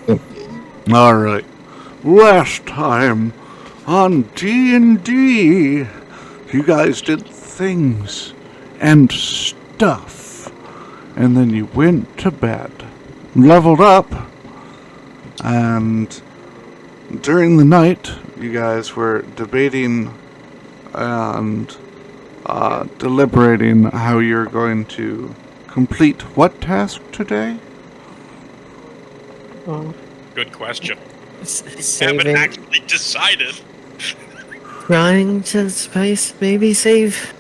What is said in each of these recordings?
All right. Last time on D&D, you guys did things and stuff, and then you went to bed, leveled up, and during the night, you guys were debating and deliberating how you're going to complete what task today? Oh, Good question. Haven't saving, actually decided. trying to maybe save,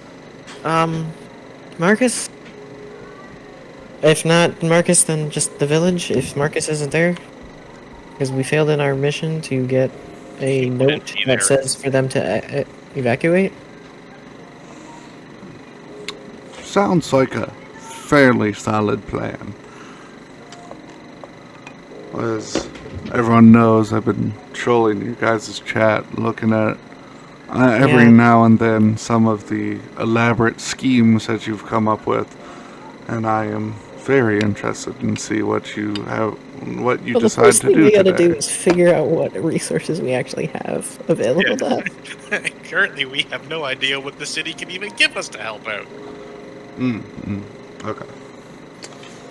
Marcus. If not Marcus, then just the village. If Marcus isn't there, because we failed in our mission to get a He wouldn't note be that there. says for them to evacuate. Sounds like a fairly solid plan. As everyone knows, I've been trolling you guys' chat, looking at every Yeah. now and then some of the elaborate schemes that you've come up with, and I am very interested in see what you Well, the decide first to thing do we gotta do today. is figure out what resources we actually have available to us. Currently, we have no idea what the city can even give us to help out. Okay.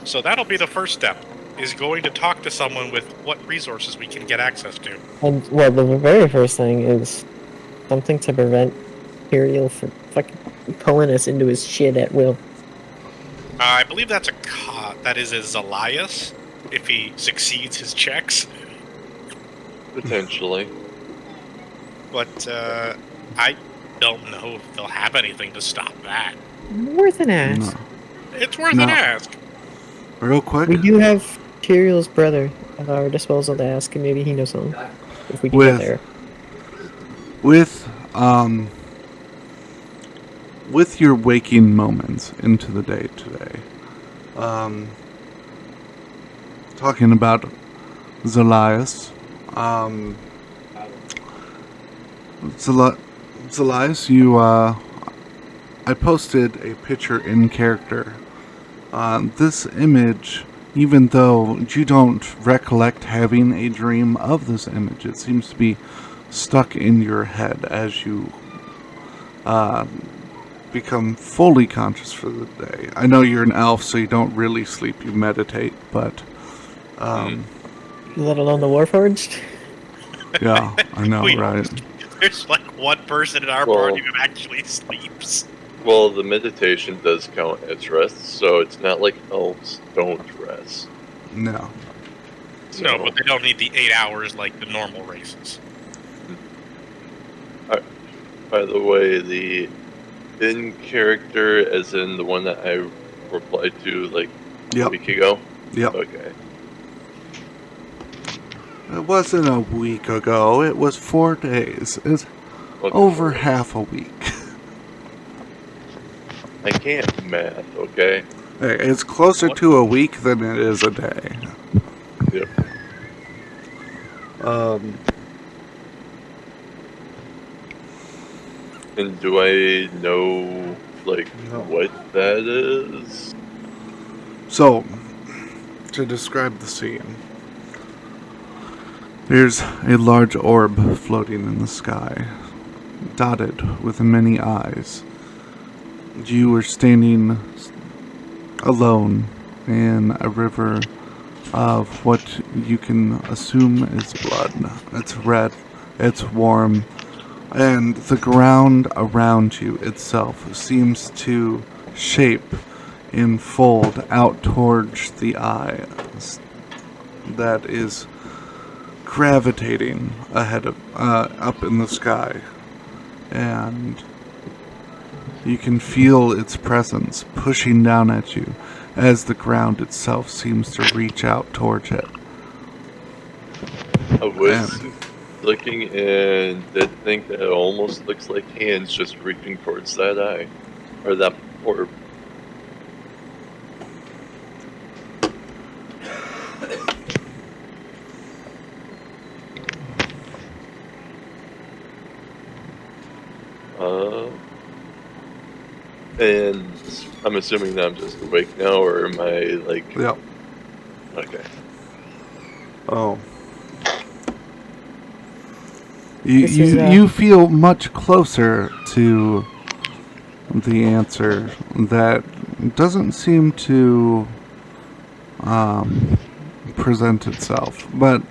So that'll be the first step, is going to talk to someone with what resources we can get access to. And, well, the very first thing is something to prevent Imperial from fucking pulling us into his shit at will. I believe that's that is a Zalias, if he succeeds his checks. Potentially. But I don't know if they'll have anything to stop that. Worth an ask. No. It's worth No. an ask. Real quick, We do have Imperial's brother at our disposal to ask, and maybe he knows something. If we can With- get there. with your waking moments into the day today, talking about Zalias, Zalias, I posted a picture in character. This image, even though you don't recollect having a dream of this image, it seems to be stuck in your head as you become fully conscious for the day. I know you're an elf, so you don't really sleep, you meditate, but Let alone the Warforged. yeah, I know, We- right? There's like one person in our party who actually sleeps. Well, the meditation does count as rest, so it's not like elves don't rest. No. So, No, but they don't need the 8 hours like the normal races. by the way, the in character, as in the one that I replied to like a Yep. week ago. Yep. Okay. It wasn't a week ago. It was 4 days. It's Okay. over half a week. I can't math. Okay. Hey, it's closer to a week than it is a day. Yep. And do I know like No. what that is? So, to describe the scene, there's a large orb floating in the sky, dotted with many eyes. You are standing alone in a river of what you can assume is blood. It's red, it's warm, and the ground around you itself seems to shape and fold out towards the eye that is gravitating ahead of up in the sky, and you can feel its presence pushing down at you as the ground itself seems to reach out towards it. I was looking and did think that it almost looks like hands just reaching towards that eye. Or that orb. And I'm assuming that I'm just awake now, or am I like... Yep. Okay. Oh. You, This is, you feel much closer to the answer that doesn't seem to present itself, but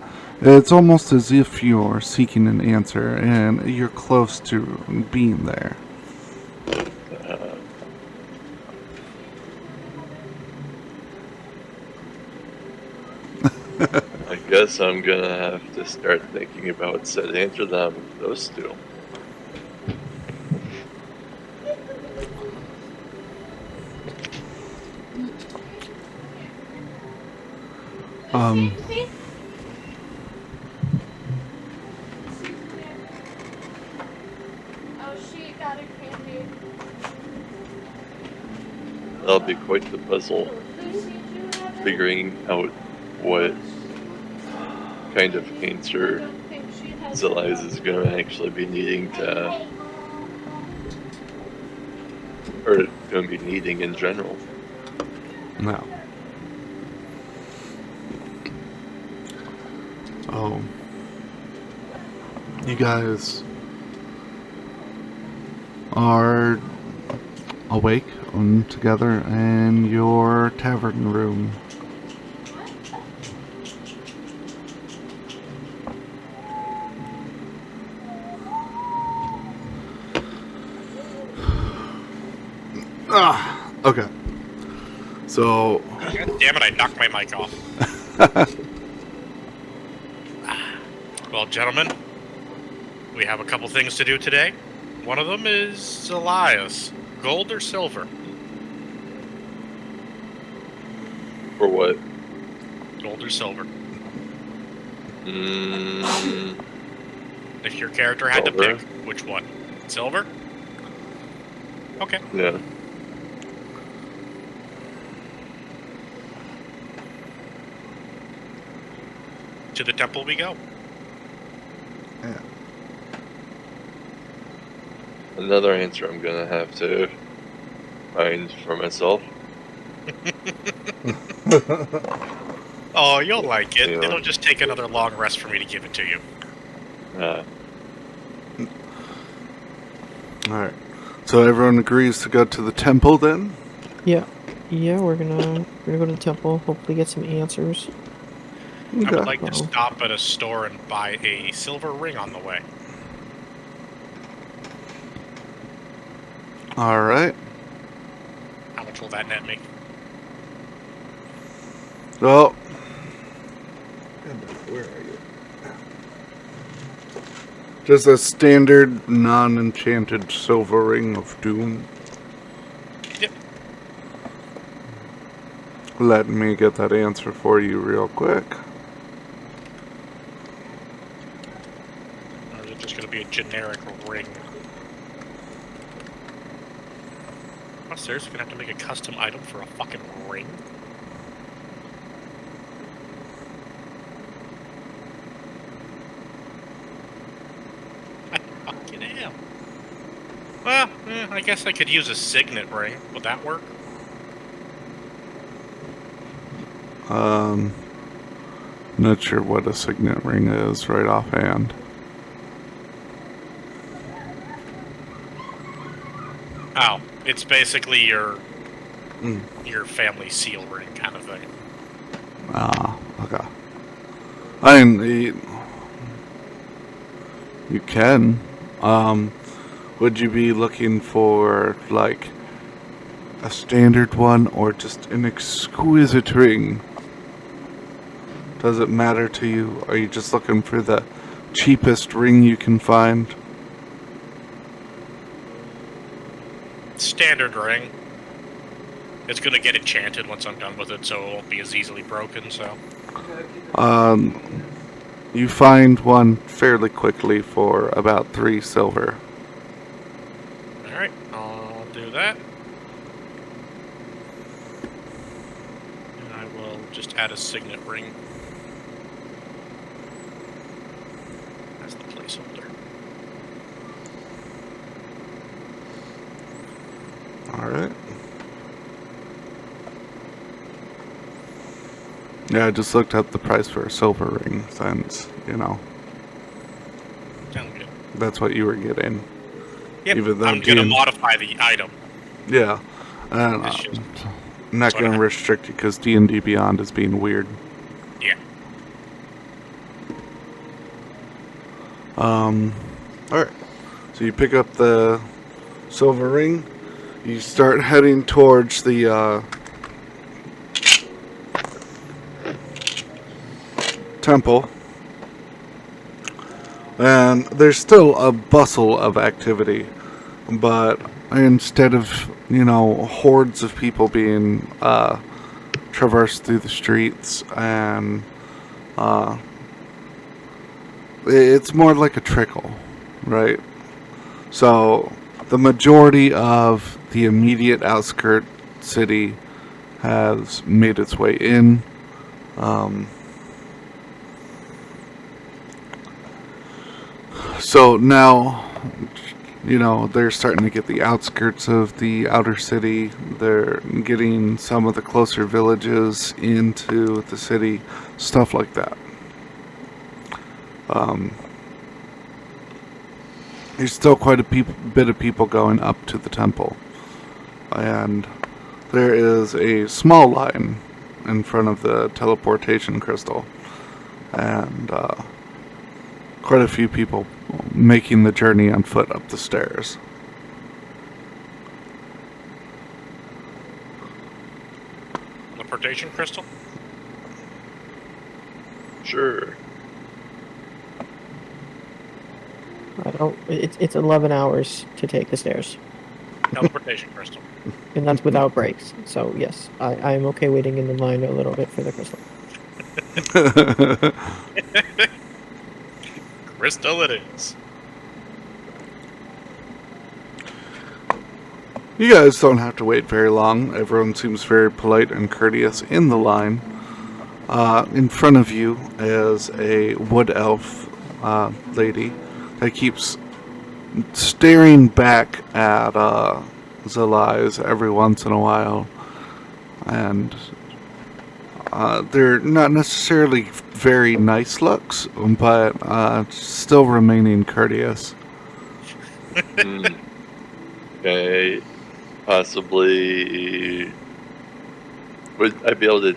it's almost as if you're seeking an answer and you're close to being there. I guess I'm gonna have to start thinking about said answer that I'm close to. That'll be quite the puzzle, figuring out what kind of answer Zeliz is going to actually be needing to, or going to be needing in general. No. Oh. You guys are awake and together in your tavern room. Okay. So, God damn it, I knocked my mic off. Well, gentlemen, we have a couple things to do today. One of them is Elias. Gold or silver? For what? Gold or silver? Mm, If your character had Silver. to pick, which one? Silver? Okay. yeah. To the temple we go. yeah. Another answer I'm going to have to find for myself. Oh, you'll like it. Yeah. It'll just take another long rest for me to give it to you. Alright. So everyone agrees to go to the temple then? Yeah, we're gonna go to the temple. Hopefully, get some answers. I would Okay. like to Uh-oh. stop at a store and buy a silver ring on the way. Alright. How much will that net me? Well, where are you? Just a standard non-enchanted silver ring of doom. Yep. Let me get that answer for you real quick. Or is it just going to be a generic ring? I'm seriously going to have to make a custom item for a fucking ring? I fucking am. Well, I guess I could use a signet ring. Would that work? Not sure what a signet ring is right offhand. Oh, it's basically your Mm. your family seal ring kind of thing. Ah, okay. I mean, you can. Would you be looking for, like, a standard one or just an exquisite ring? Does it matter to you? Are you just looking for the cheapest ring you can find? Standard ring. It's gonna get enchanted once I'm done with it, so it won't be as easily broken, so... You find one fairly quickly for about 3 silver. Alright, I'll do that. And I will just add a signet ring. As the placeholder. Alright. Yeah, I just looked up the price for a silver ring since, Sounds good. that's what you were getting. Yep, Even though I'm gonna D&D modify the item. Yeah. And It's just I'm not so I going to don't- restrict you because D&D Beyond is being weird. yeah. Alright. So you pick up the silver ring. You start heading towards the temple. And there's still a bustle of activity. But instead of, hordes of people being traversed through the streets and it's more like a trickle, right? So the majority of the immediate outskirt city has made its way in. So now, they're starting to get the outskirts of the outer city. They're getting some of the closer villages into the city, stuff like that. There's still quite a bit of people going up to the temple. And there is a small line in front of the teleportation crystal. And quite a few people making the journey on foot up the stairs. Teleportation crystal? Sure. I don't. It's 11 hours to take the stairs, Teleportation crystal. and that's without breaks. So yes, I'm okay waiting in the line a little bit for the crystal. Crystal it is. You guys don't have to wait very long. Everyone seems very polite and courteous in the line. In front of you is a wood elf lady that keeps staring back at Zelai's every once in a while. And they're not necessarily very nice looks, but still remaining courteous. Okay. Possibly. Would I be able to,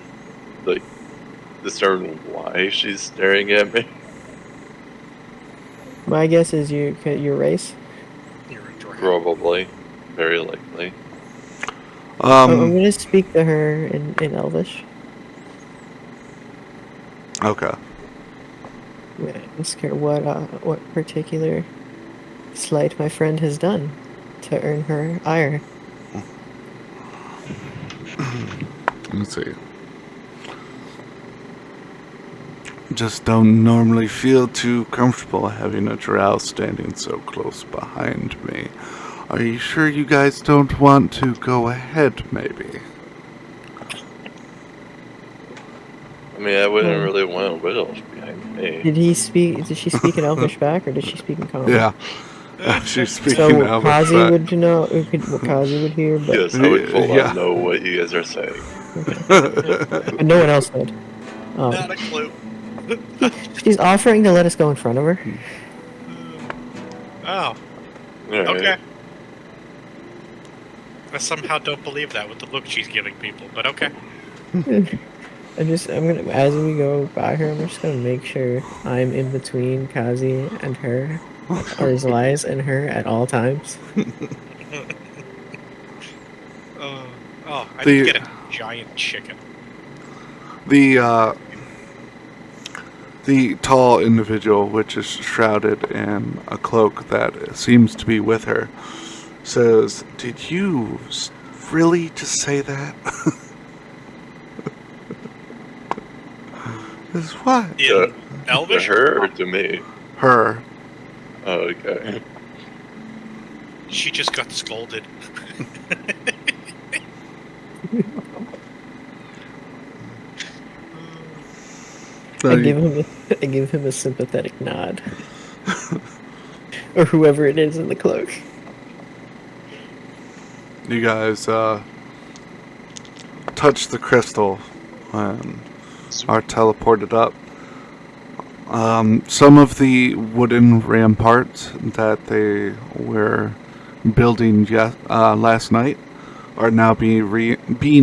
discern why she's staring at me? My guess is your race. You're a dragon. Probably. Very likely. I'm gonna speak to her in Elvish. Okay. I'm gonna ask her what particular slight my friend has done to earn her ire. Let's see. Just don't normally feel too comfortable having a drow standing so close behind me. Are you sure you guys don't want to go ahead, maybe? I mean, I wouldn't really want a widow behind me. Did she speak in Elvish back, or did she speak in Common? Yeah. She's speaking So now. Kazi would know what Kazi would hear, but, Yes, I would full Yeah. on know what you guys are saying. but no one else did. Not a clue. She's offering to let us go in front of her. Oh, Alright. okay. I somehow don't believe that with the look she's giving people, but okay. I'm gonna, as we go by her, I'm just gonna make sure I'm in between Kazi and her, or Zelai's and her at all times. I The- did get a giant chicken. The tall individual, which is shrouded in a cloak that seems to be with her, says, "Did you really just say that?" Is what? In To Elvish? her or to me? Her. Oh, okay. She just got scolded. So I give him a sympathetic nod, or whoever it is in the cloak. you guys touch the crystal, and are teleported up. Some of the wooden ramparts that they were building last night are now being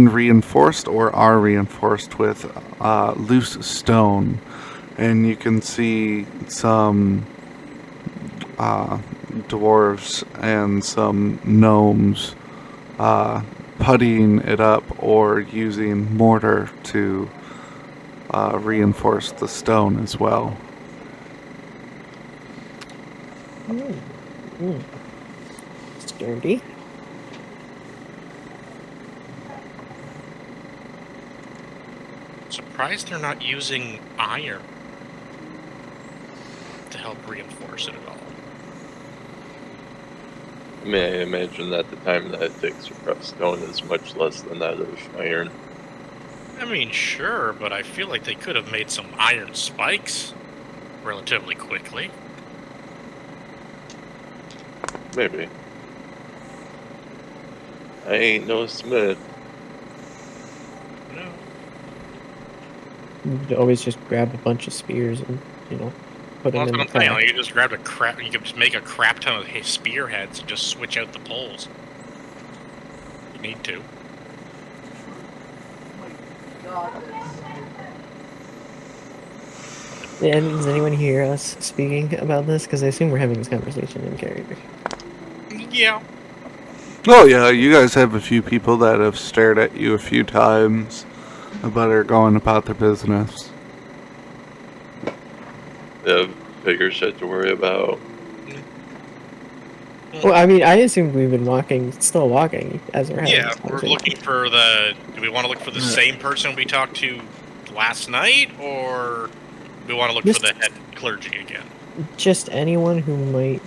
reinforced or are reinforced with loose stone. And you can see some dwarves and some gnomes puttying it up or using mortar to reinforce the stone as well. Sturdy. Surprised they're not using iron to help reinforce it at all. I mean, I imagine that the time that it takes to prep stone is much less than that of iron. I mean, sure, but I feel like they could have made some iron spikes relatively quickly. Maybe. I ain't no smith. No. You could always just grab a bunch of spears and, put Well, them that's in what the I'm saying. pack. You just grabbed a crap. You could just make a crap ton of spearheads and just switch out the poles. You need to. Yeah, does anyone hear us speaking about this? Because I assume we're having this conversation in character. Yeah. Oh yeah, you guys have a few people that have stared at you a few times, but are going about their business. They have bigger shit to worry about. Well, I mean, I assumed we've been still walking as we're having Yeah, this we're conversation. looking for do we want to look for the same person we talked to last night, or do we want to look for the head clergy again? Just anyone who might,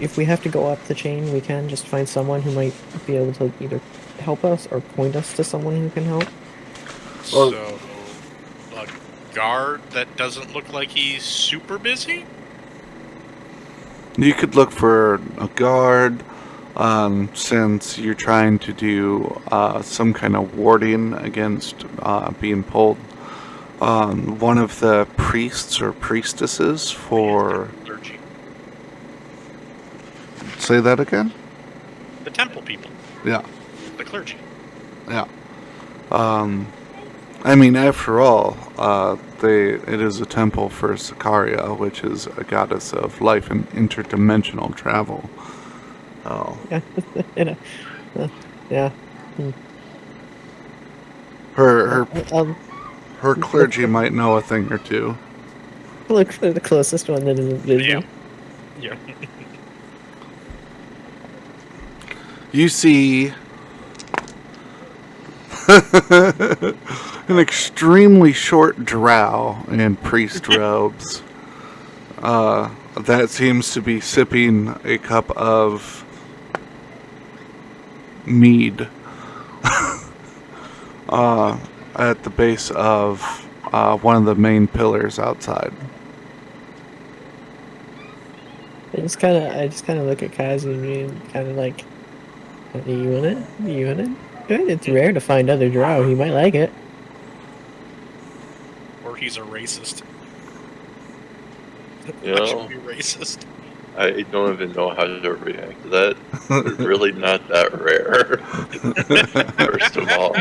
if we have to go up the chain, we can just find someone who might be able to either help us or point us to someone who can help. Well- So, a guard that doesn't look like he's super busy? You could look for a guard, since you're trying to do some kind of warding against being pulled. One of the priests or priestesses for... Clergy. Say that again? The temple people. Yeah. The clergy. Yeah. I mean, after all, it is a temple for Sicaria, which is a goddess of life and interdimensional travel. Oh. Yeah. Yeah. Her clergy might know a thing or two. Look for the closest one that isn't busy. Yeah. Yeah. You see an extremely short drow in priest robes that seems to be sipping a cup of mead at the base of one of the main pillars outside. I just kind of look at Kazi and kind of like, you want it? You want it? Good. It's rare to find other drow. He might like it. Or he's a racist. You That should know, be racist. I don't even know how to react to that. They're really not that rare. First of all.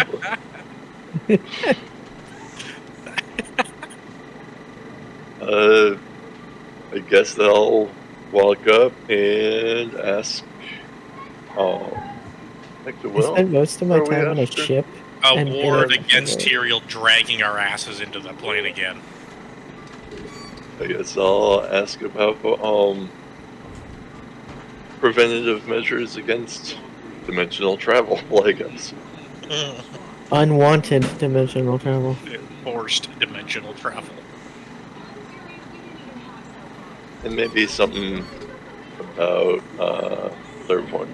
I guess they'll walk up and ask. Like the I will. spent most of my Are we time on a after? ship. A And ward it'll- against Tyrael dragging our asses into the plane again. I guess I'll ask about preventative measures against dimensional travel, I guess. Unwanted dimensional travel. Forced dimensional travel. And maybe something about clairvoyant,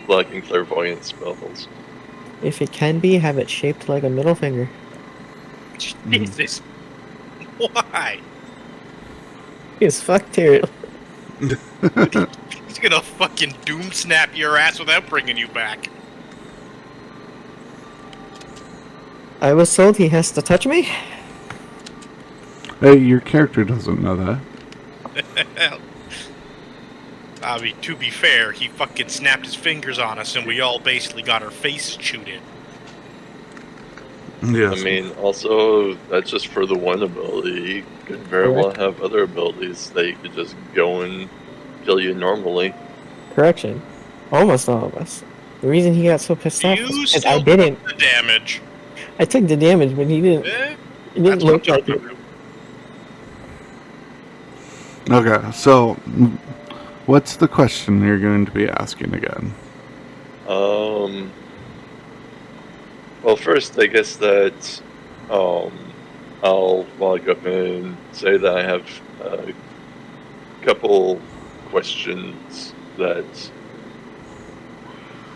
blocking clairvoyant spells. If it can be, have it shaped like a middle finger. Jesus. Why? Because fuck Tyrael. He's gonna fucking doom snap your ass without bringing you back. I was told he has to touch me. Hey, your character doesn't know that. I mean, to be fair, he fucking snapped his fingers on us, and we all basically got our faces chewed in. Yes. I mean, also, that's just for the one ability. You could very well have other abilities that you could just go and kill you normally. Correction. Almost all of us. The reason he got so pissed off was You because I still didn't. took the damage. I took the damage, but he didn't. Eh, It didn't that's look what I'm like it. talking about. Okay, so what's the question you're going to be asking again? Well, first, I guess that I'll walk up and say that I have a couple questions that.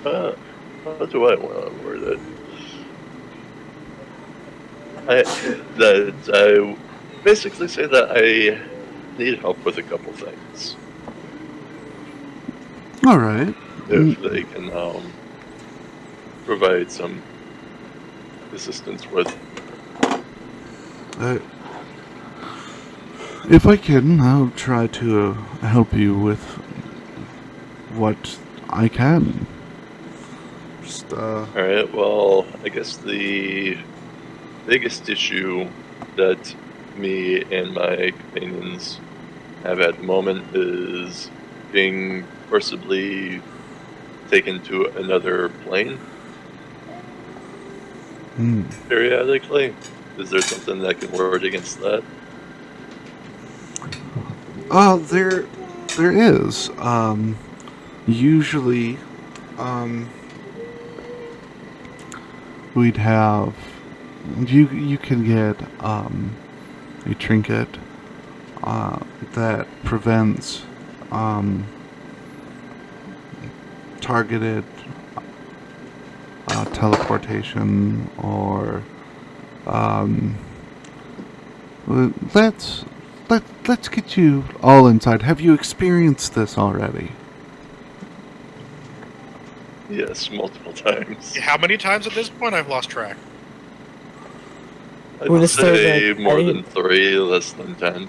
How do I want to word it? I basically say that I need help with a couple things. All right. If they can provide some assistance with. If I can, I'll try to help you with what I can. Just, Alright, well, I guess the biggest issue that me and my companions have at the moment is being forcibly taken to another plane periodically. Is there something that can ward against that? there is. Usually, we'd have you can get a trinket that prevents targeted teleportation, or let's get you all inside. Have you experienced this already? Yes, multiple times. How many times at this point? I've lost track. I'd Would it say start more than 3, less than 10.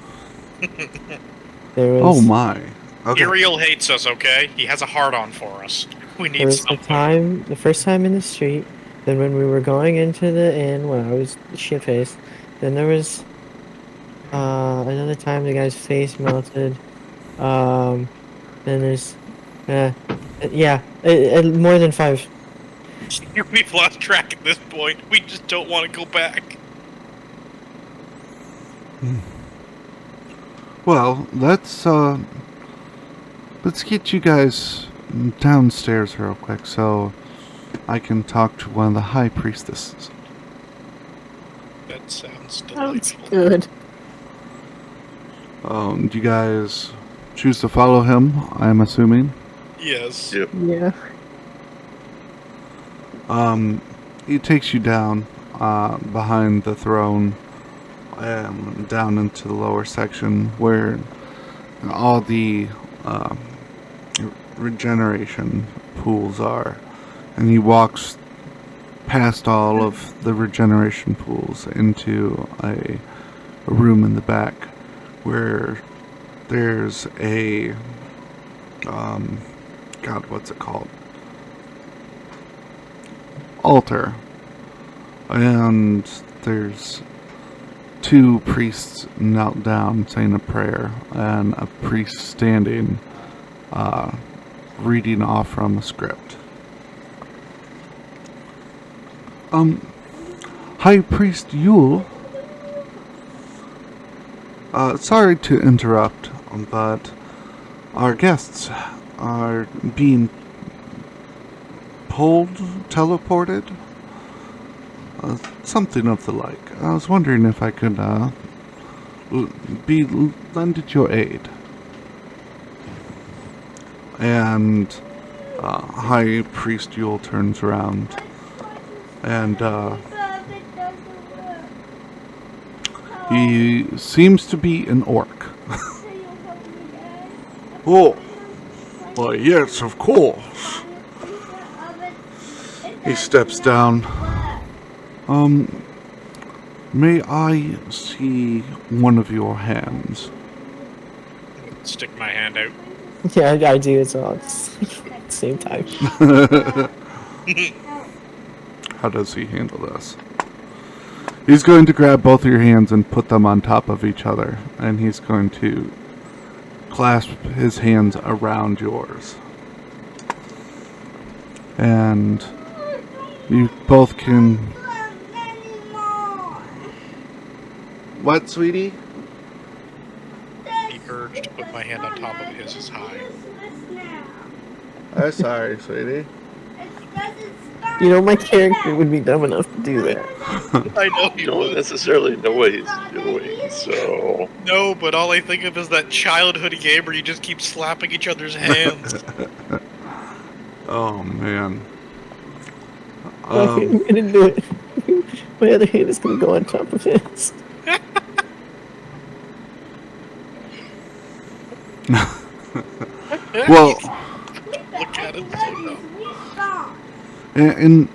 There was, Oh my. Okay. Uriel hates us, okay? He has a hard-on for us. We there need was something. the first time in the street, then when we were going into the inn when I was shit-faced, then there was another time the guy's face melted. Then there's more than 5. We've lost track at this point. We just don't want to go back. Well, let's get you guys downstairs real quick so I can talk to one of the high priestesses. That sounds Sounds delightful. good. Do you guys choose to follow him, I'm assuming? Yes. Yep. Yeah. He takes you down behind the throne and down into the lower section where all the regeneration pools are. And he walks past all of the regeneration pools into a room in the back where there's a God, what's it called? Altar. And there's 2 priests knelt down saying a prayer, and a priest standing reading off from a script. High Priest Yule, sorry to interrupt, but our guests are being teleported, something of the like. I was wondering if I could be lended your aid. And High Priest Yule turns around and he seems to be an orc. Oh, well, yes, of course. He steps down. May I see one of your hands? Stick my hand out. Yeah, I do as well. It's at the same time. How does he handle this? He's going to grab both of your hands and put them on top of each other, and he's going to clasp his hands around yours. And you both can... What, sweetie? The urge to put my hand on top of his is high. I'm sorry, sweetie. You know, my character would be dumb enough to do that. I know You you don't would. necessarily know what he's doing, so... No, but all I think of is that childhood game where you just keep slapping each other's hands. Oh, man. I'm gonna do it. My other hand is gonna go on top of his. Well... Look at it. So no. And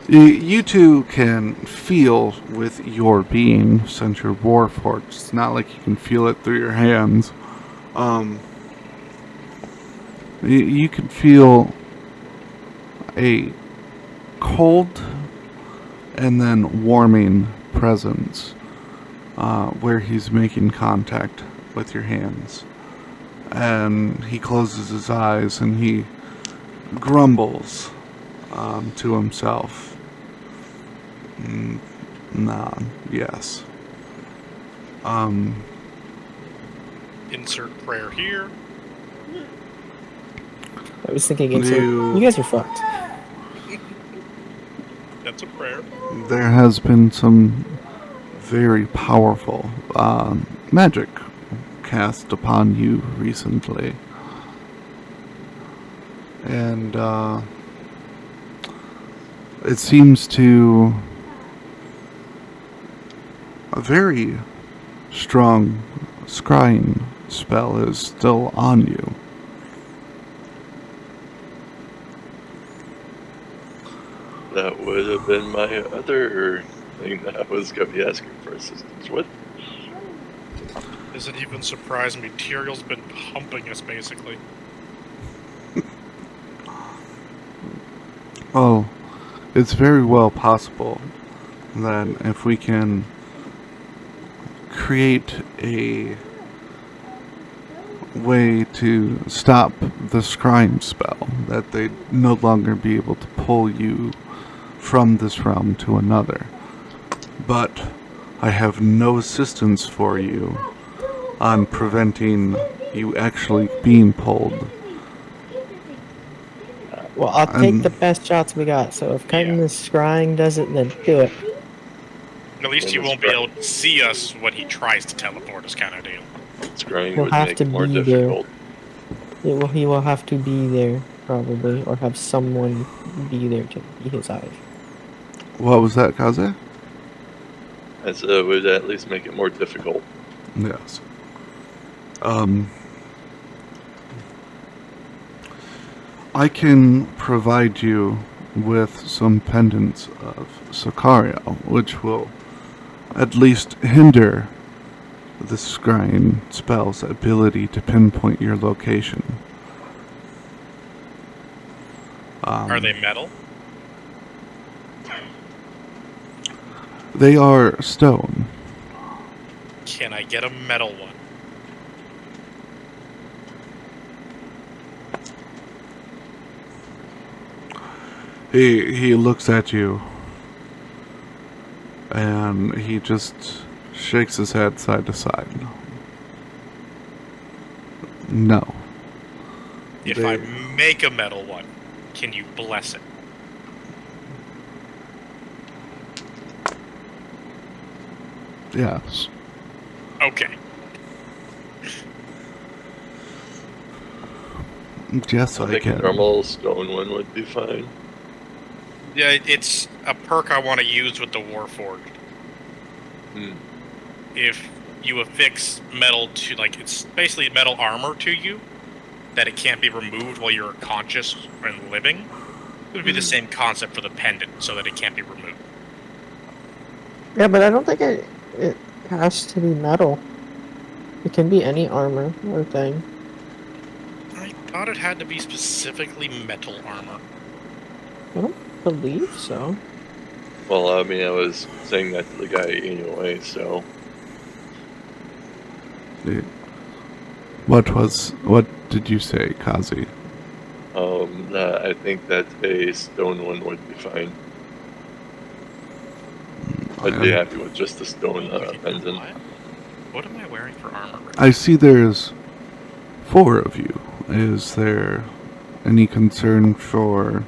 you two can feel with your being, since you're warforged. It's not like you can feel it through your hands. You can feel a cold and then warming presence where he's making contact with your hands. And he closes his eyes and he grumbles to himself. Yes. Insert prayer here. I was thinking, you guys are fucked. That's a prayer. There has been some very powerful magic cast upon you recently. And it seems to a very strong scrying spell is still on you. That would have been my other thing that I was going to be asking for assistance with. Doesn't even surprise me. Tyrael's been humping us, basically. Oh, it's very well possible that if we can create a way to stop the scrying spell, that they'd no longer be able to pull you from this realm to another. But I have no assistance for you on preventing you actually being pulled. Well, I'll take the best shots we got, so if cutting the scrying does it, then do it. At least he won't be able to see us when he tries to teleport us, kind of deal. Scrying He'll would have make to it more be difficult. He will have to be there, probably, or have someone be there to be his eyes. What was that, Kaze? I said it would at least make it more difficult. Yes. I can provide you with some pendants of Sicario, which will at least hinder the scrying spell's ability to pinpoint your location. Are they metal? They are stone. Can I get a metal one? He looks at you and he just shakes his head side to side. No. If I make a metal one, can you bless it? Yes. Okay. Yes, I I think can. a normal stone one would be fine. Yeah, it's a perk I want to use with the Warforged. If you affix metal to, like, it's basically metal armor to you, that it can't be removed while you're conscious and living, it would be the same concept for the pendant, so that it can't be removed. Yeah, but I don't think it has to be metal. It can be any armor or thing. I thought it had to be specifically metal armor. I don't believe so. Well, I mean, I was saying that to the guy anyway, so What did you say, Kazi? I think that a stone one would be fine. I'd be happy with just the stone pendant. What am I wearing for armor? Right I see there's 4 of you. Is there any concern for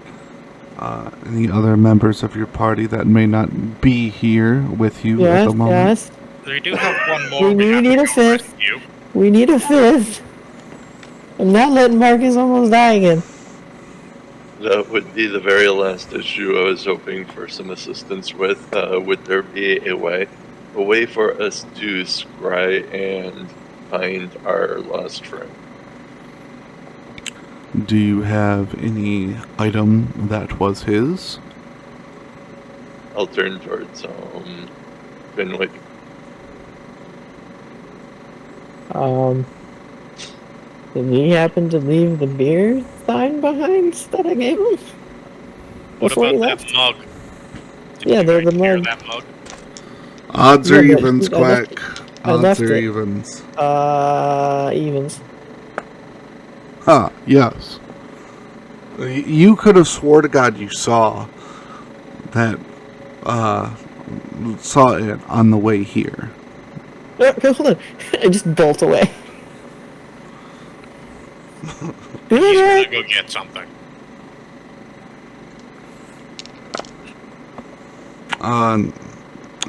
any other members of your party that may not be here with you at Yes, the moment? yes. We do have one more. We have need to a go 5th. rescue. We need a 5th. I'm not letting Marcus almost die again. That would be the very last issue I was hoping for some assistance with. Would there be a way for us to scry and find our lost friend? Do you have any item that was his? I'll turn towards Fenwick. Did he happen to leave the beer sign behind that I gave him? What Before he about left? that mug? Did Yeah, you the guys hear mug. that mug? Odds Yeah, or but evens, I left Quack? I Odds left or it. evens? Evens. Huh, yes. You could have swore to God you saw that, saw it on the way here. Hold on. I just bolt away. He's gonna go get something.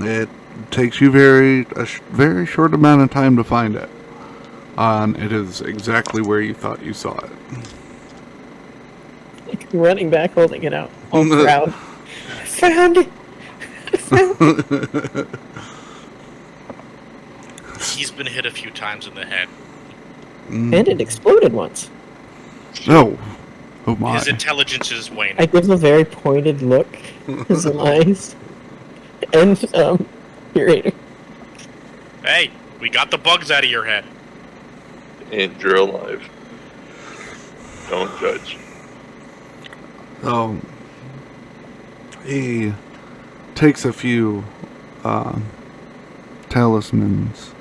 It takes you a very short amount of time to find it. It is exactly where you thought you saw it. Running back, holding it out. All proud. Found it! He's been hit a few times in the head. And it exploded once. Oh my. His intelligence is waning. I give him a very pointed look. His eyes. And, curator. Hey, we got the bugs out of your head. And you're alive. Don't judge. He takes a few talismans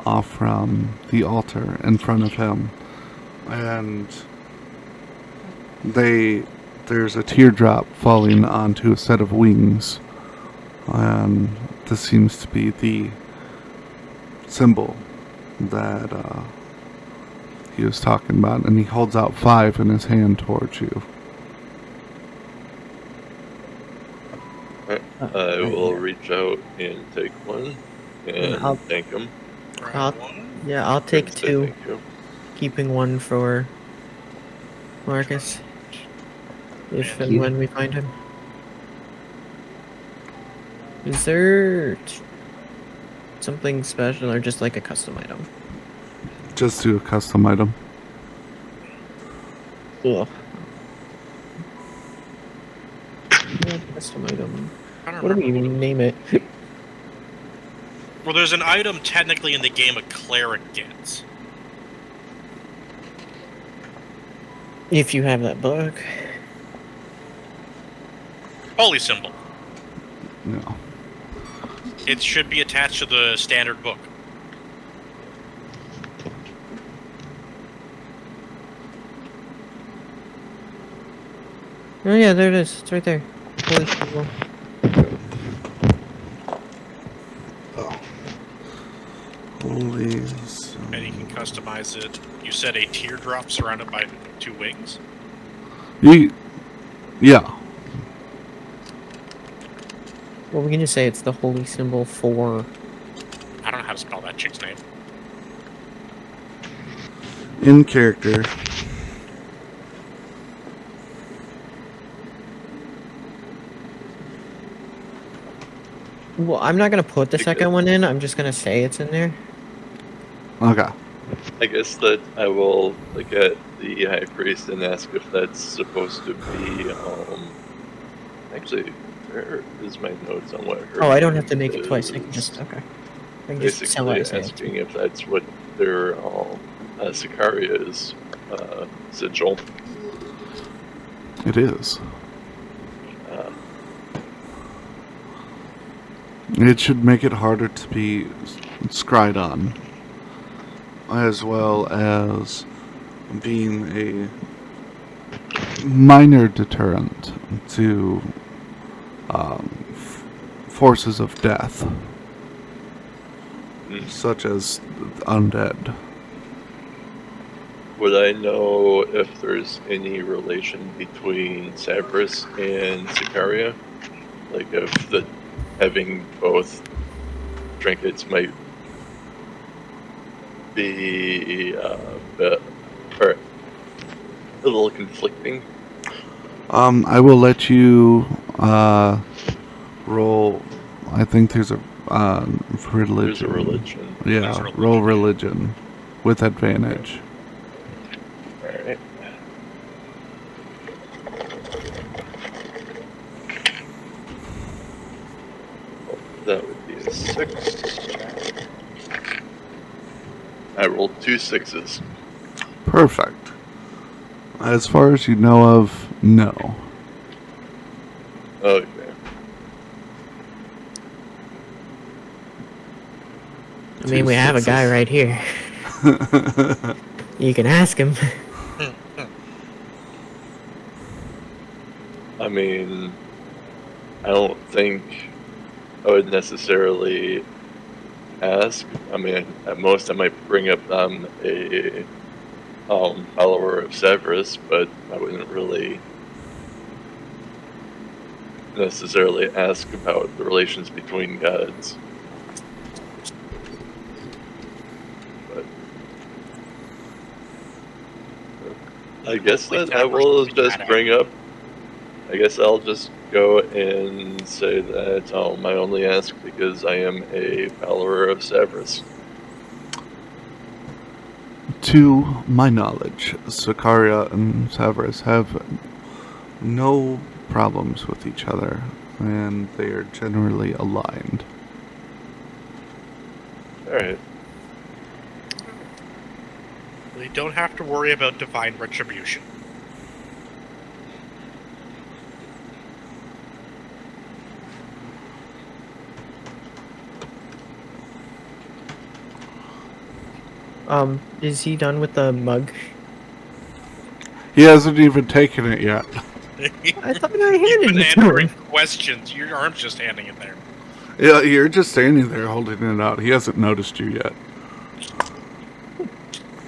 off from the altar in front of him, and there's a teardrop falling onto a set of wings, and this seems to be the symbol that he was talking about, and he holds out 5 in his hand towards you. I will reach out and take one and I'll- thank him. I'll take And say 2. Thank you. Keeping 1 for Marcus. If Thank and you. when we find him. Is there something special or just like a custom item? Just do a custom item. Ugh. Yeah, custom item. I don't What do we remember. even name it? Well, there's an item technically in the game a cleric gets. If you have that book. Holy symbol. No. It should be attached to the standard book. Oh yeah, there it is. It's right there. Holy symbol. Holy. And you can customize it. You said a teardrop surrounded by 2 wings? Yeah. Well, we can just say it's the holy symbol for. I don't know how to spell that chick's name. In character. Well, I'm not gonna put the second one in. I'm just gonna say it's in there. Okay. I guess that I will look at the high priest and ask if that's supposed to be actually Where is my notes on what her Oh, I don't name have to make it twice. I can is? just okay. I can just tell Basically her to say it. asking if that's what their Sicaria's sigil. It is. Uh, It should make it harder to be scryed on, as well as being a minor deterrent to forces of death, such as undead. would I know if there's any relation between Sabris and Sicaria? Like if the having both trinkets might be or a little conflicting. I will let you roll. I think there's a religion. There's a religion. Yeah, There's a religion, roll yeah. religion with advantage. Alright. That would be a 6. I rolled 2 6s. Perfect. As far as you know of, no. Okay. I mean, we have a guy right here. You can ask him. I mean, I don't think I would necessarily ask. I mean, at most I might bring up a follower of Severus, but I wouldn't really necessarily ask about the relations between gods. But I guess that I will just bring up. I guess I'll just go and say that I only ask because I am a follower of Severus. To my knowledge, Sicaria and Severus have no problems with each other, and they are generally aligned. Alright. They don't have to worry about divine retribution. Is he done with the mug? He hasn't even taken it yet. I thought I You've handed been it to answering him. questions. Your arm's just handing it there. Yeah, you're just standing there holding it out. He hasn't noticed you yet. Oh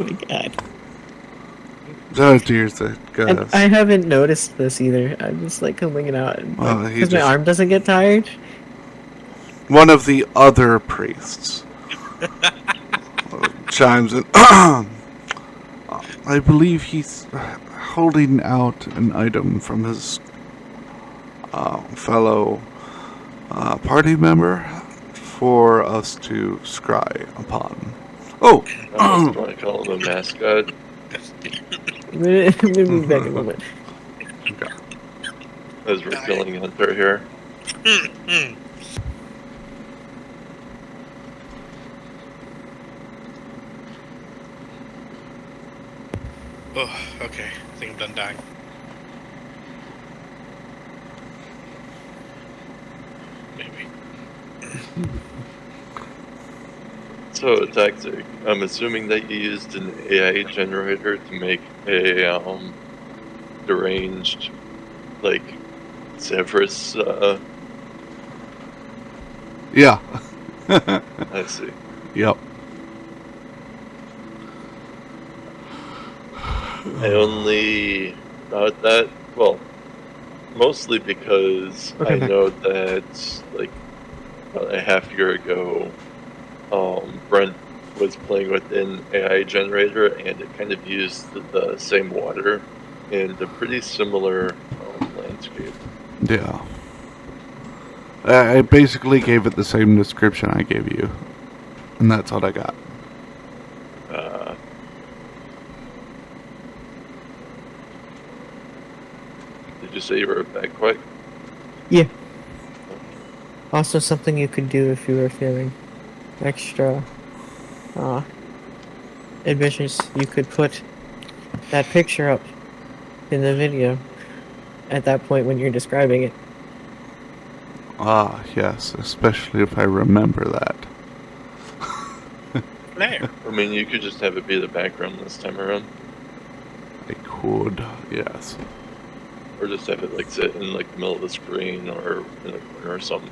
my god. Oh, dear And goodness. I haven't noticed this either. I'm just like holding it out Well, he because my just- arm doesn't get tired. One of the other priests chimes in. I believe he's holding out an item from his fellow party member for us to scry upon. Oh! I just want to call him a mascot. I'm gonna be back in a moment. As we're killing Hunter here. Oh, okay. I think I'm done dying. Maybe. So, Tactic, I'm assuming that you used an AI generator to make a deranged, like, Severus, Yeah. I see. Yep. I only thought that, well, mostly because Okay, I back. know that, like, about a half year ago, Brent was playing with an AI generator, and it kind of used the same water and a pretty similar landscape. Yeah. I basically gave it the same description I gave you. And that's what I got. Did you say you were back quick? Yeah. Also, something you could do if you were feeling extra ambitious, you could put that picture up in the video at that point when you're describing it. Ah, yes, especially if I remember that. There. I mean, you could just have it be the background this time around, I could, yes. or just have it like sit in like the middle of the screen or in the corner or something.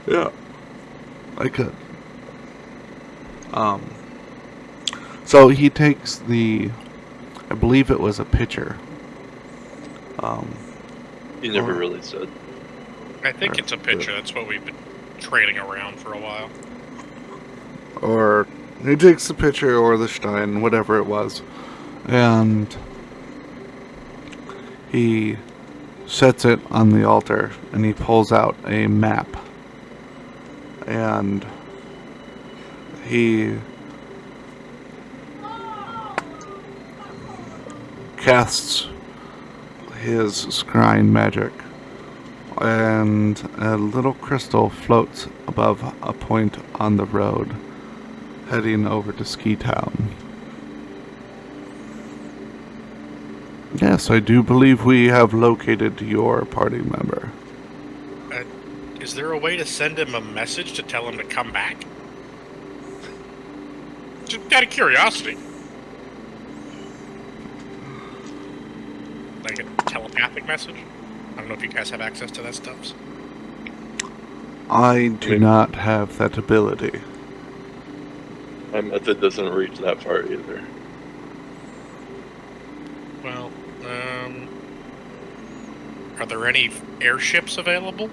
Yeah, I could. So he takes I believe it was a picture. He never Or- really said. I think it's a picture. That's what we've been trading around for a while. Or he takes the picture or the Stein, whatever it was, and he sets it on the altar, and he pulls out a map, and he casts his scrying magic, and a little crystal floats above a point on the road heading over to Ski Town. Yes, I do believe we have located your party member. Is there a way to send him a message to tell him to come back? Just out of curiosity. Like a telepathic message? I don't know if you guys have access to that stuff. I do not have that ability. My method doesn't reach that far either. Well, are there any airships available?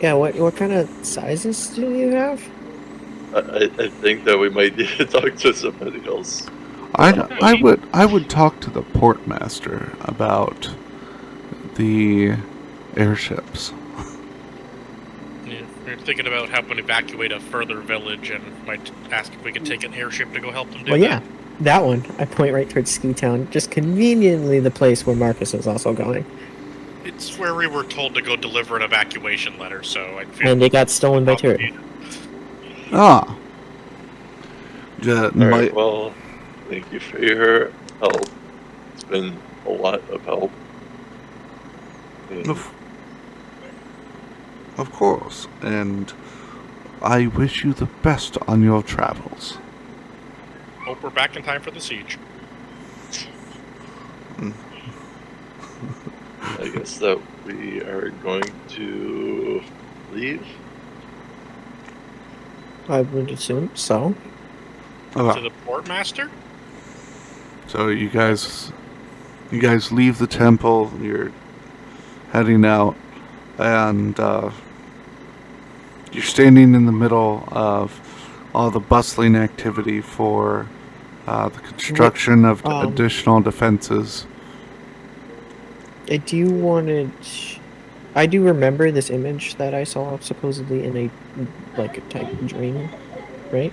Yeah, what kind of sizes do you have? I think that we might need to talk to somebody else. I would talk to the portmaster about the airships. Yeah, we're thinking about helping evacuate a further village and might ask if we could take an airship to go help them do Well, that. yeah, that one. I point right towards Ski Town, just conveniently the place where Marcus is also going. It's where we were told to go deliver an evacuation letter, so I feel And it got stolen by Terry. obligated. Ah. Alright, well, thank you for your help. It's been a lot of help. And Of course, and I wish you the best on your travels. Hope we're back in time for the siege. I guess that we are going to leave. I would assume so. To the portmaster? So you guys leave the temple. You're heading out, and you're standing in the middle of all the bustling activity for the construction of additional defenses. I do I do remember this image that I saw supposedly in a type dream, right?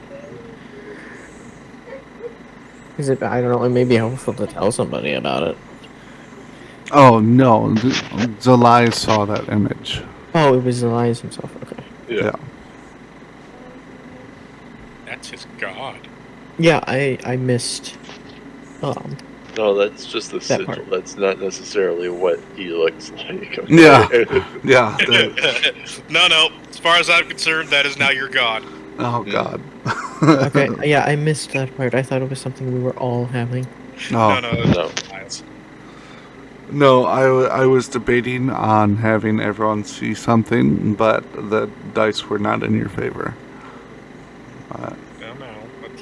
Is it? I don't know. It may be helpful to tell somebody about it. Oh no, Zelai saw that image. Oh, it was Elias himself. Okay. Yeah. That's his god. Yeah, I missed. No, that's just the That sigil. part. That's not necessarily what he looks like. Okay? Yeah. Yeah. No. As far as I'm concerned, that is now your god. Oh God. Okay. Yeah, I missed that part. I thought it was something we were all having. No. No. No, I was debating on having everyone see something, but the dice were not in your favor. No.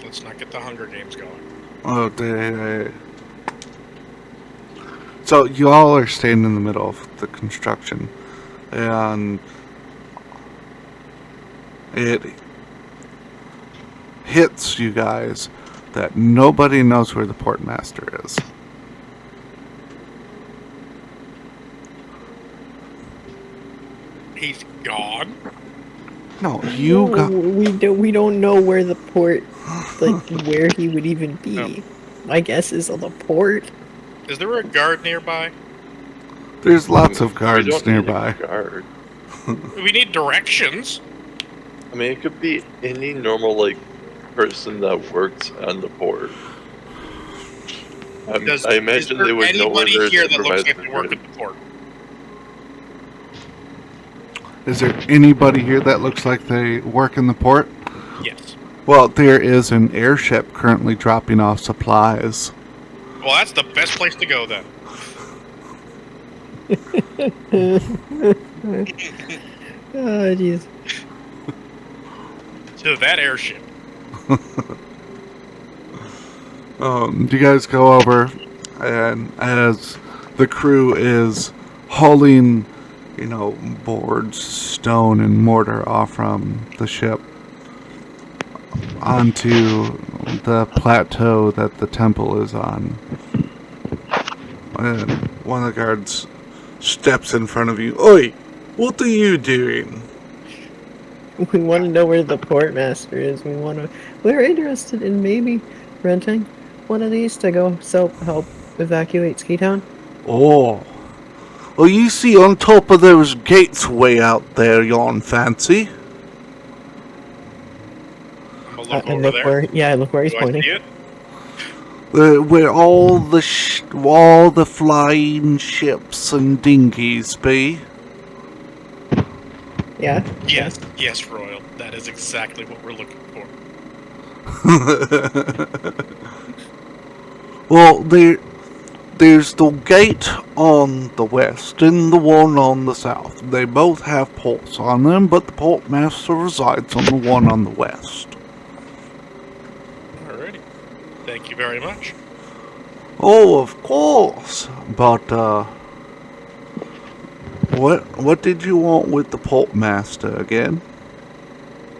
Let's not get the Hunger Games going. Oh, so you all are staying in the middle of the construction, and it hits you guys that nobody knows where the portmaster is. He's gone? No, you No, got. we don't know where the port, where he would even be. No. My guess is on the port. Is there a guard nearby? There's lots of We guards don't need a nearby. guard. We need directions. I mean, it could be any normal, like, person that works on the port. I Is imagine there they would know where anybody their here that looks like supervisor they work is. at the port? Is there anybody here that looks like they work in the port? Yes. Well, there is an airship currently dropping off supplies. Well, that's the best place to go then. Oh, jeez. To that airship. You guys go over, and as the crew is hauling, boards, stone, and mortar off from the ship onto the plateau that the temple is on, and one of the guards steps in front of you. Oi, what are you doing? We want to know where the port master is. We're interested in maybe renting one of these to go help evacuate Ski Town. Oh, well, you see on top of those gates way out there, yon fancy. I'm gonna look And over look there. look where he's Do I pointing. see it? Where all the flying ships and dinghies be. Yeah. Yes, Royal. That is exactly what we're looking for. Well, there's the gate on the west and the one on the south. They both have ports on them, but the port master resides on the one on the west. Alrighty. Thank you very much. Oh, of course. But what did you want with the port master again?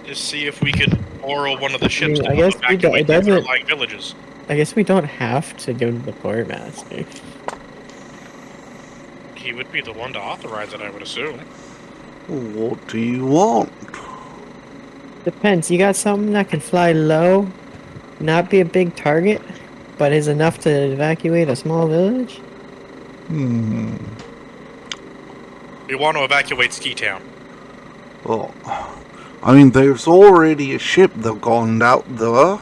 Just see if we could borrow one of the ships I to guess help we don't- evacuate it the doesn't- underlying villages. I guess we don't have to go to the port master. He would be the one to authorize it, I would assume. What do you want? Depends. You got something that can fly low, not be a big target, but is enough to evacuate a small village? Hmm. We want to evacuate Ski Town. Well, I mean, there's already a ship that gone out there.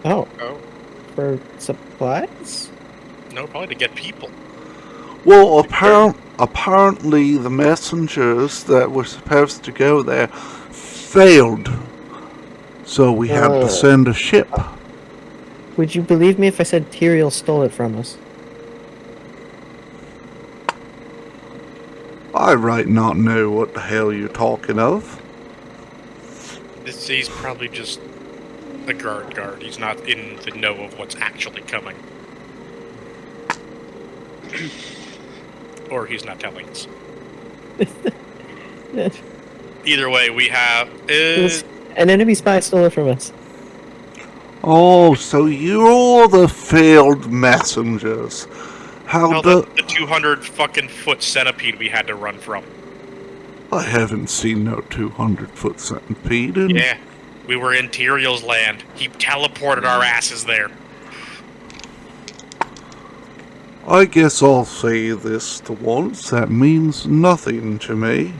Oh, Oh. for supplies? No, probably to get people. Well, apparently the messengers that were supposed to go there failed. So we had to send a ship. Would you believe me if I said Tyrael stole it from us? I right not know what the hell you're talking of. He's probably just a guard. He's not in the know of what's actually coming. Or he's not telling us. Either way, we have... An enemy spy stole it from us. Oh, so you're the failed messengers. How the 200 fucking foot centipede we had to run from. I haven't seen no 200-foot centipede. Yeah, we were in Tyrael's land. He teleported our asses there. I guess I'll say this to once. That means nothing to me.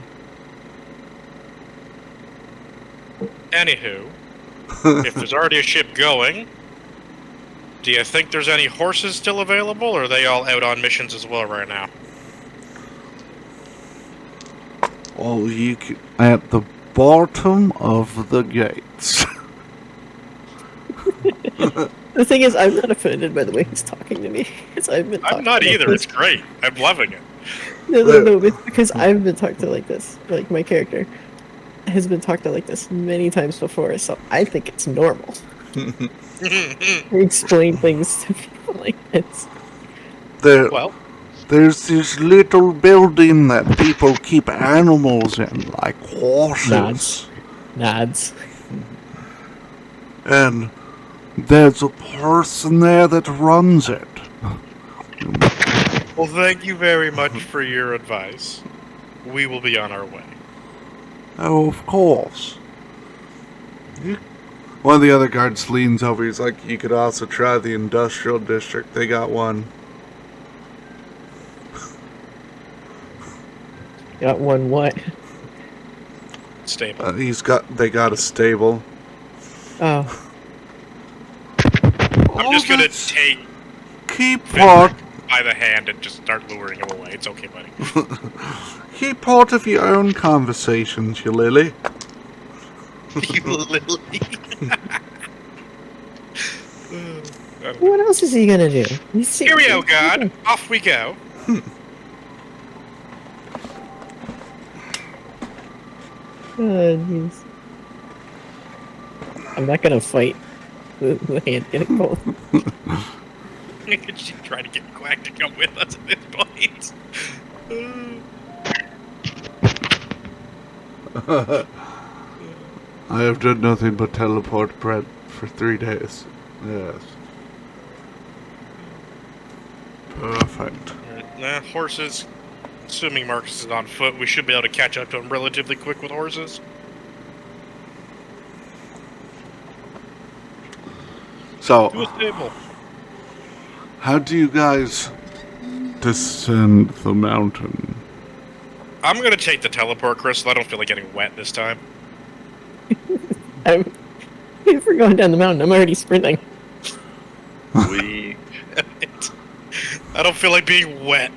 Anywho, if there's already a ship going, do you think there's any horses still available, or are they all out on missions as well right now? Oh, at the bottom of the gates. The thing is, I'm not offended by the way he's talking to me. I'm not either. It's great. I'm loving it. No, it's because I've been talked to like this. Like, my character has been talked to like this many times before, so I think it's normal. Explain things to people like this. Well, There's this little building that people keep animals in, like horses. Nods. And there's a person there that runs it. well, thank you very much for your advice. We will be on our way. Oh, of course. One of the other guards leans over. He's like, you could also try the industrial district. They got one. Got one what? Stable. They got a stable. Oh, I'm just gonna take Keep Finrick by the hand and just start luring him away. It's okay, buddy. Keep part of your own conversations, you lily. You lily. what else is he gonna do? He's Here we go, God. Off we go. Jeez. I'm not gonna fight the hand getting cold. She tried to get Quack to come with us at this point. I have done nothing but teleport bread for 3 days. Yes. Perfect. Nah, horses. Assuming Marcus is on foot, we should be able to catch up to him relatively quick with horses. So, To a stable. how do you guys descend the mountain? I'm gonna take the teleport crystal. I don't feel like getting wet this time. If we're going down the mountain, I'm already sprinting. We I don't feel like being wet.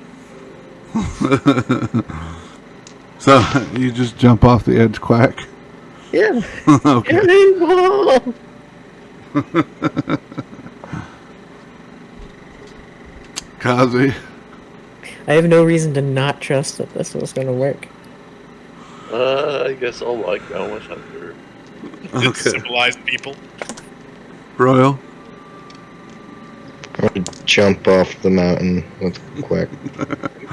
So, you just jump off the edge, Quack? Yeah. Okay. Cannonball! Kazi? I have no reason to not trust that this was gonna work. I guess I'll walk down with Hunter. Okay. Civilized people. Royal? I would jump off the mountain with Quack.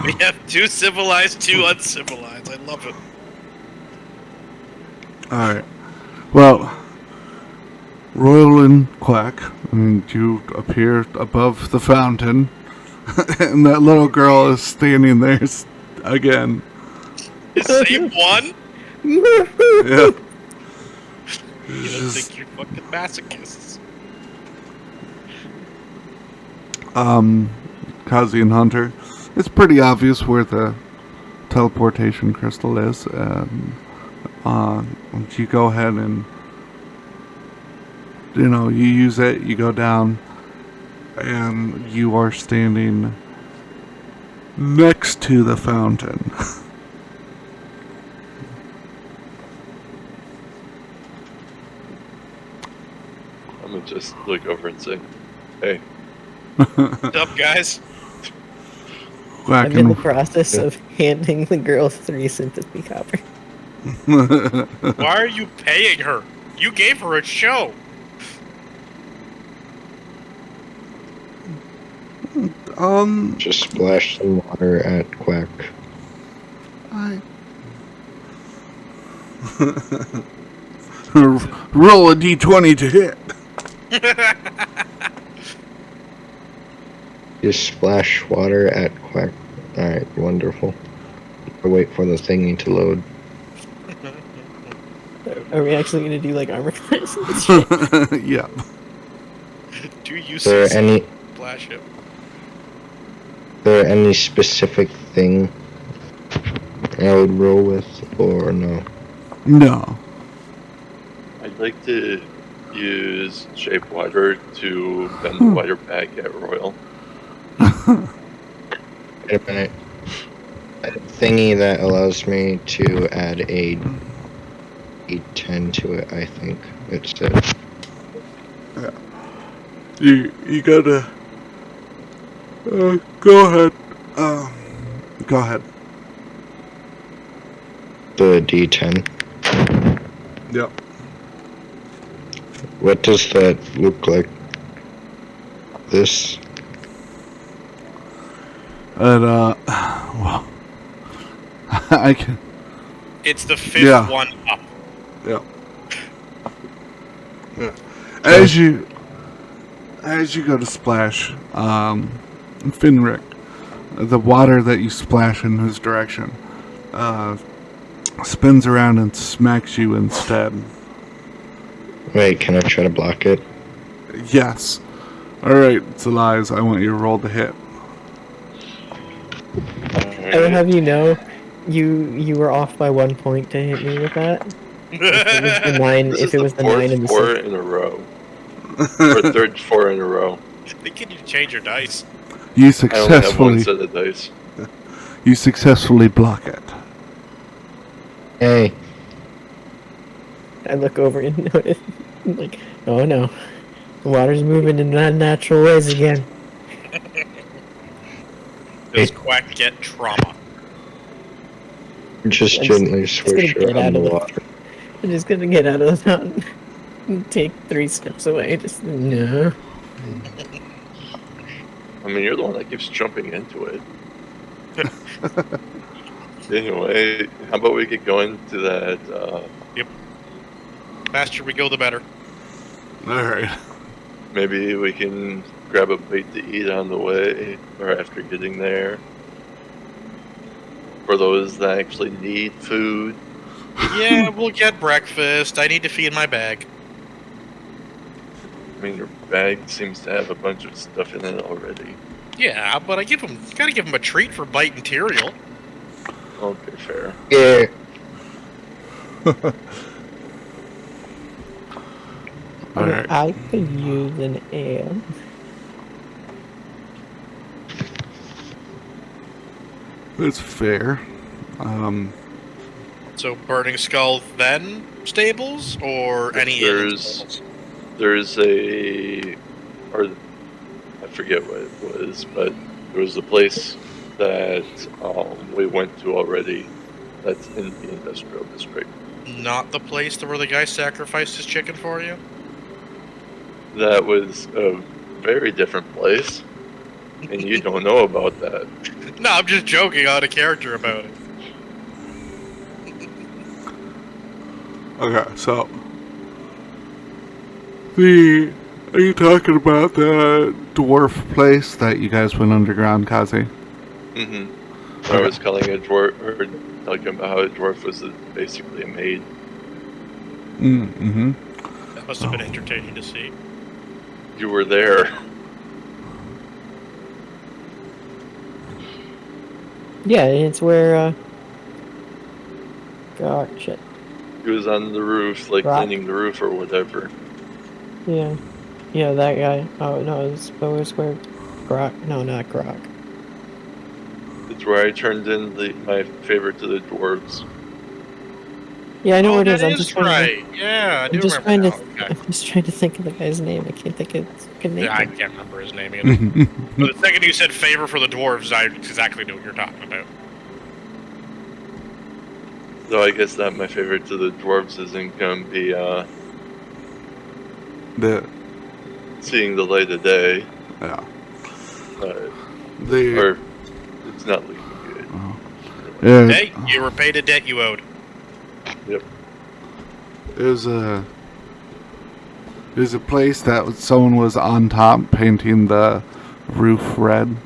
We have 2 civilized, 2 uncivilized. I love it. Alright. Well, Royal and Quack, and you appear above the fountain, and that little girl is standing there again. The same one? Yeah. You don't think you're fucking masochists. Kazi and Hunter. It's pretty obvious where the teleportation crystal is. You go ahead and, you use it, you go down, and you are standing next to the fountain. I'm gonna just look over and say, "Hey, What's up, guys? Quack I'm in the and, process of handing the girl 3 sympathy copper. Why are you paying her? You gave her a show. Just splash some water at Quack. roll a d20 to hit. Just splash water at Quack. Alright, wonderful. I'll wait for the thingy to load. Are we actually gonna do like armor class? Yeah. Do you Is there see any splash him? specific thing I would roll with, or no? No. I'd like to use shape water to bend the water back at Royal." Wait a minute. A thingy that allows me to add a D10 to it, I think it said. You gotta go ahead. Go ahead. The D10. Yep. What does that look like? This? And well, I can. It's the 5th Yeah. one up. Yep. Yeah. As you go to splash, Finrick, the water that you splash in his direction, spins around and smacks you instead. Wait, can I try to block it? Yes. Alright, Zalias, I want you to roll the hit. I will have you know You were off by 1 point to hit me with that. If it was the nine, This if is it the was the fourth 9 and the 4 6. in a row. Or third 4 in a row. I think you need to change your dice. You I only have one successfully set of dice. block it. Hey, I look over and notice, like, oh no, the water's moving in unnatural ways again. Does Quack get trauma? just I'm gently just gonna swish her get on out the of the. water. I'm just gonna get out of the mountain and take 3 steps away. Just no. I mean, you're the one that keeps jumping into it. Anyway, how about we get going to that, Faster we go, the better. Alright. maybe we can grab a bite to eat on the way, or after getting there. For those that actually need food. Yeah, we'll get breakfast. I need to feed my bag. I mean, your bag seems to have a bunch of stuff in it already. Yeah, but gotta give him a treat for bite material. Okay, fair. Yeah, I mean, Alright. I could use an ale. That's fair. So Burning Skull then stables or any inn There's- stables? There's or I forget what it was, but there was a place that we went to already that's in the industrial district. Not the place where the guy sacrificed his chicken for you? That was a very different place, and you don't know about that. No, I'm just joking out of character about it. Okay, so are you talking about the dwarf place that you guys went underground, Kazi? Mm-hmm. I was calling a dwarf, or talking about how a dwarf was basically a maid. Mm-hmm. That must have been entertaining to see. You were there. Yeah, it's where. God, shit. He was on the roof, like Rock. cleaning the roof or whatever. Yeah, yeah, that guy. Oh no, it was where. Grok? No, not Grok. It's where I turned in my favor to the dwarves. Yeah, I know where it is. That I'm is just trying right. Yeah, I do I'm just remember trying to. now. Okay. I'm just trying to think of the guy's name. I can't think of his fucking name. Yeah, I can't remember his name either. But the second you said favor for the dwarves, I exactly knew what you're talking about. Though I guess that my favorite to the dwarves isn't gonna be the seeing the light of day, yeah. but The or it's not looking good. Hey, you were paid a debt you owed. Yep. There's a place that someone was on top painting the roof red.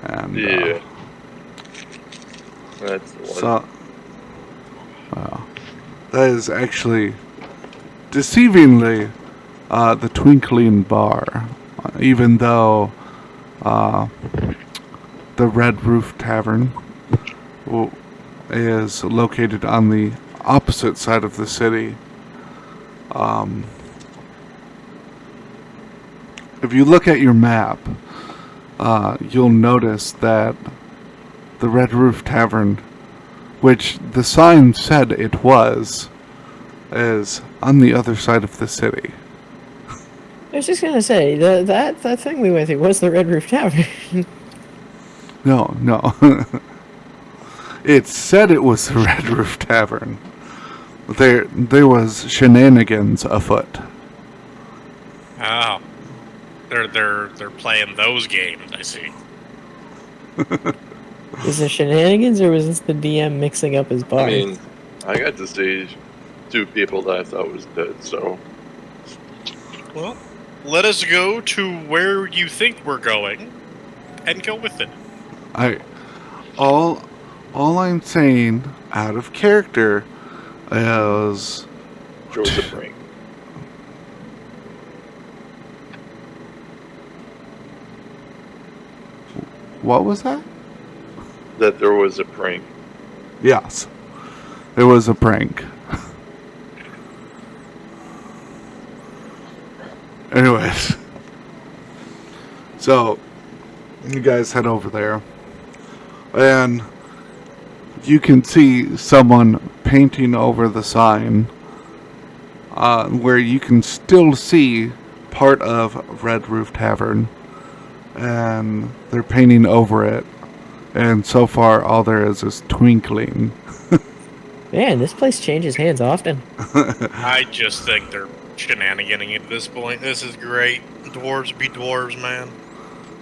And Yeah. That's the one. so that is actually deceivingly the Twinkling Bar, even though the Red Roof Tavern is located on the opposite side of the city. If you look at your map, you'll notice that the Red Roof Tavern, which the sign said it was, is on the other side of the city. I was just gonna say that thing we went through was the Red Roof Tavern. No. It said it was the Red Roof Tavern. There was shenanigans afoot. Oh. They're playing those games, I see. Is it shenanigans or was this the DM mixing up his bar? I mean, I got to see 2 people that I thought was dead, so Well, let us go to where you think we're going and go with it. All I'm saying out of character is there was a prank. what was that? That there was a prank. Yes. It was a prank. Anyways. So, you guys head over there. And you can see someone painting over the sign where you can still see part of Red Roof Tavern. And they're painting over it. And so far, all there is twinkling. Man, this place changes hands often. I just think they're shenaniganing at this point. This is great. Dwarves be dwarves, man.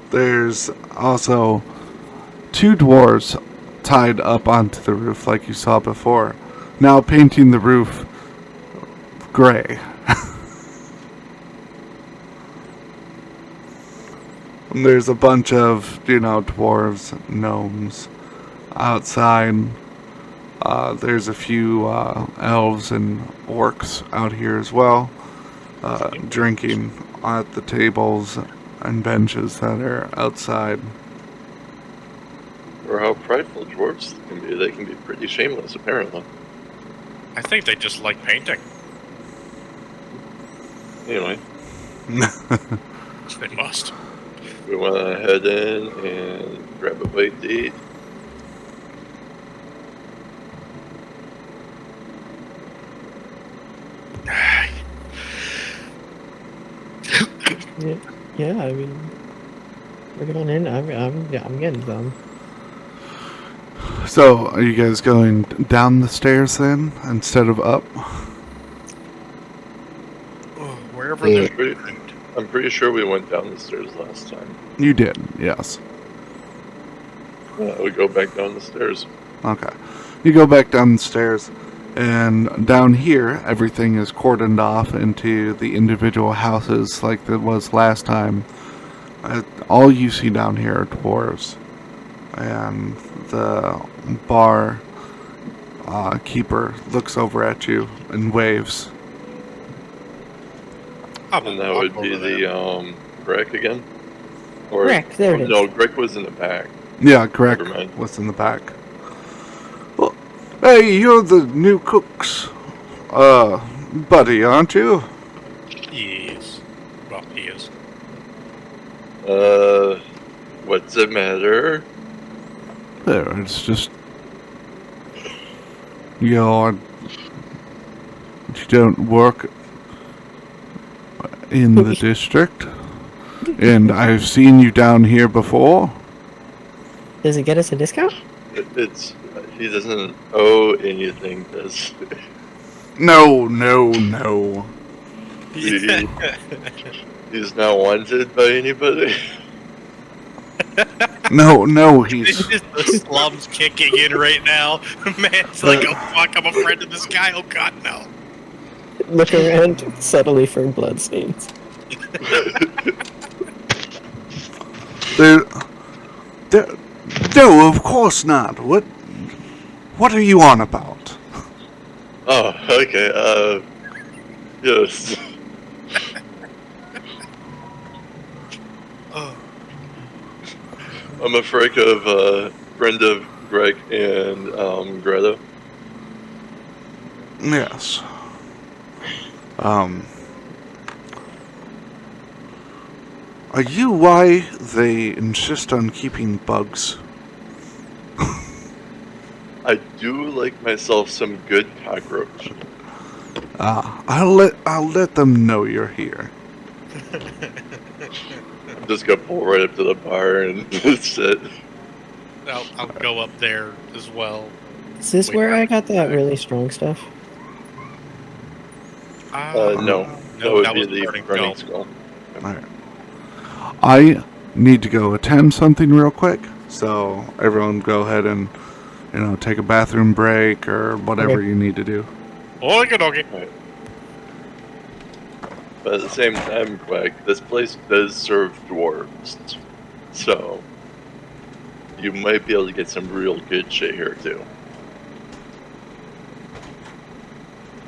There's also 2 dwarves tied up onto the roof like you saw before. Now painting the roof gray. And there's a bunch of, dwarves, gnomes outside. There's a few elves and orcs out here as well, drinking at the tables and benches that are outside. Or how prideful dwarves can be. They can be pretty shameless, apparently. I think they just like painting. Anyway, They must. we want to head in and grab a bite to eat. Yeah, I mean, bring it on in. I'm getting some. So, are you guys going down the stairs then, instead of up? Wherever Yeah. they're I'm pretty sure we went down the stairs last time. You did, yes. We go back down the stairs. Okay. You go back down the stairs, and down here, everything is cordoned off into the individual houses like it was last time. All you see down here are dwarves. And the bar keeper looks over at you and waves. And that would be the, Greg again? Or, Greg, there it is. No, Greg was in the back. Yeah, correct. Never mind. What's in the back? Well, hey, you're the new cook's buddy, aren't you? Yes. Well, he is. What's the matter? There, it's just you don't work in the district, and I've seen you down here before. Does it get us a discount? He doesn't owe anything, does No. he? He's not wanted by anybody. No, This he's is the slums kicking in right now. Man, it's like, oh fuck, I'm a friend of this guy. Oh god, no. Look around subtly for bloodstains. there. No, of course not. What are you on about? Oh, okay, yes. Oh. I'm a friend of Greg and, Greta. Yes. Are you why they insist on keeping bugs? I do like myself some good cockroach. I'll let them know you're here. I'm just gonna pull right up to the bar and sit. I'll go up there as well. Is this Wait, where I got that really strong stuff? No. That would be was the Burning burning Skull. skull. Alright. I need to go attend something real quick, so everyone go ahead and, take a bathroom break or whatever Okay. you need to do. Okay. But at the same time, Greg, this place does serve dwarves. So, you might be able to get some real good shit here, too.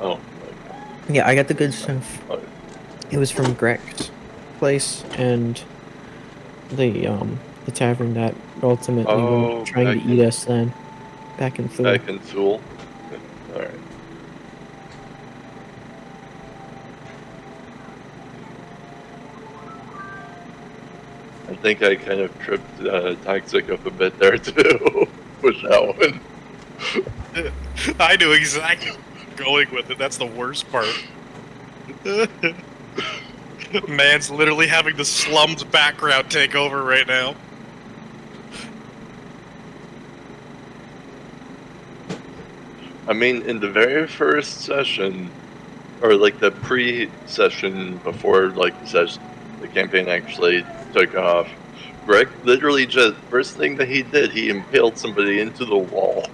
Oh, Yeah, I got the good stuff. Oh. It was from Greg's place and the tavern that ultimately Oh, were trying to okay. eat us then. Back in Thule. Back in Thule. All right. I think I kind of tripped Toxic up a bit there too with that one. I knew exactly where you were going with it. That's the worst part. Man's literally having the slums background take over right now. I mean, in the very first session, or like the pre-session before like the campaign actually took off, Greg literally just first thing that he did, he impaled somebody into the wall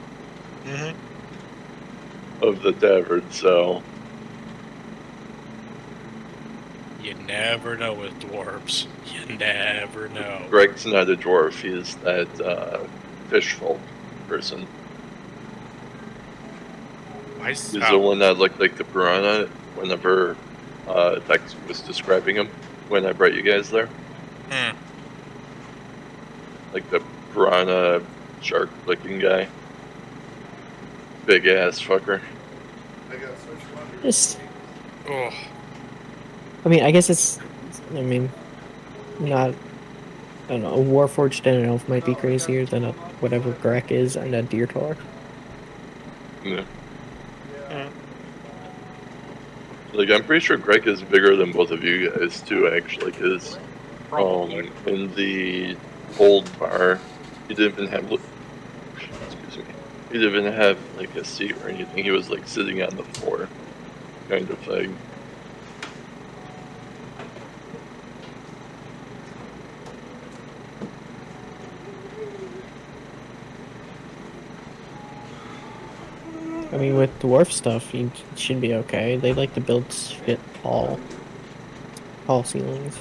of the tavern. So you never know with dwarves. You never know. Greg's not a dwarf; he's that fish folk person. He's the one that looked like the piranha whenever Tex was describing him when I brought you guys there. Like the piranha shark looking guy. Big ass fucker. Just, Oh, I mean, I guess it's, I mean, not, I don't know, a Warforged and an elf might be crazier than a whatever Grek is and a deer tar. Yeah. Like, I'm pretty sure Greg is bigger than both of you guys, too, actually, because in the old bar, he didn't even have, excuse me, he didn't even have, like, a seat or anything. He was, like, sitting on the floor, kind of thing. I mean, with dwarf stuff, you should be okay. They like to build shit tall ceilings.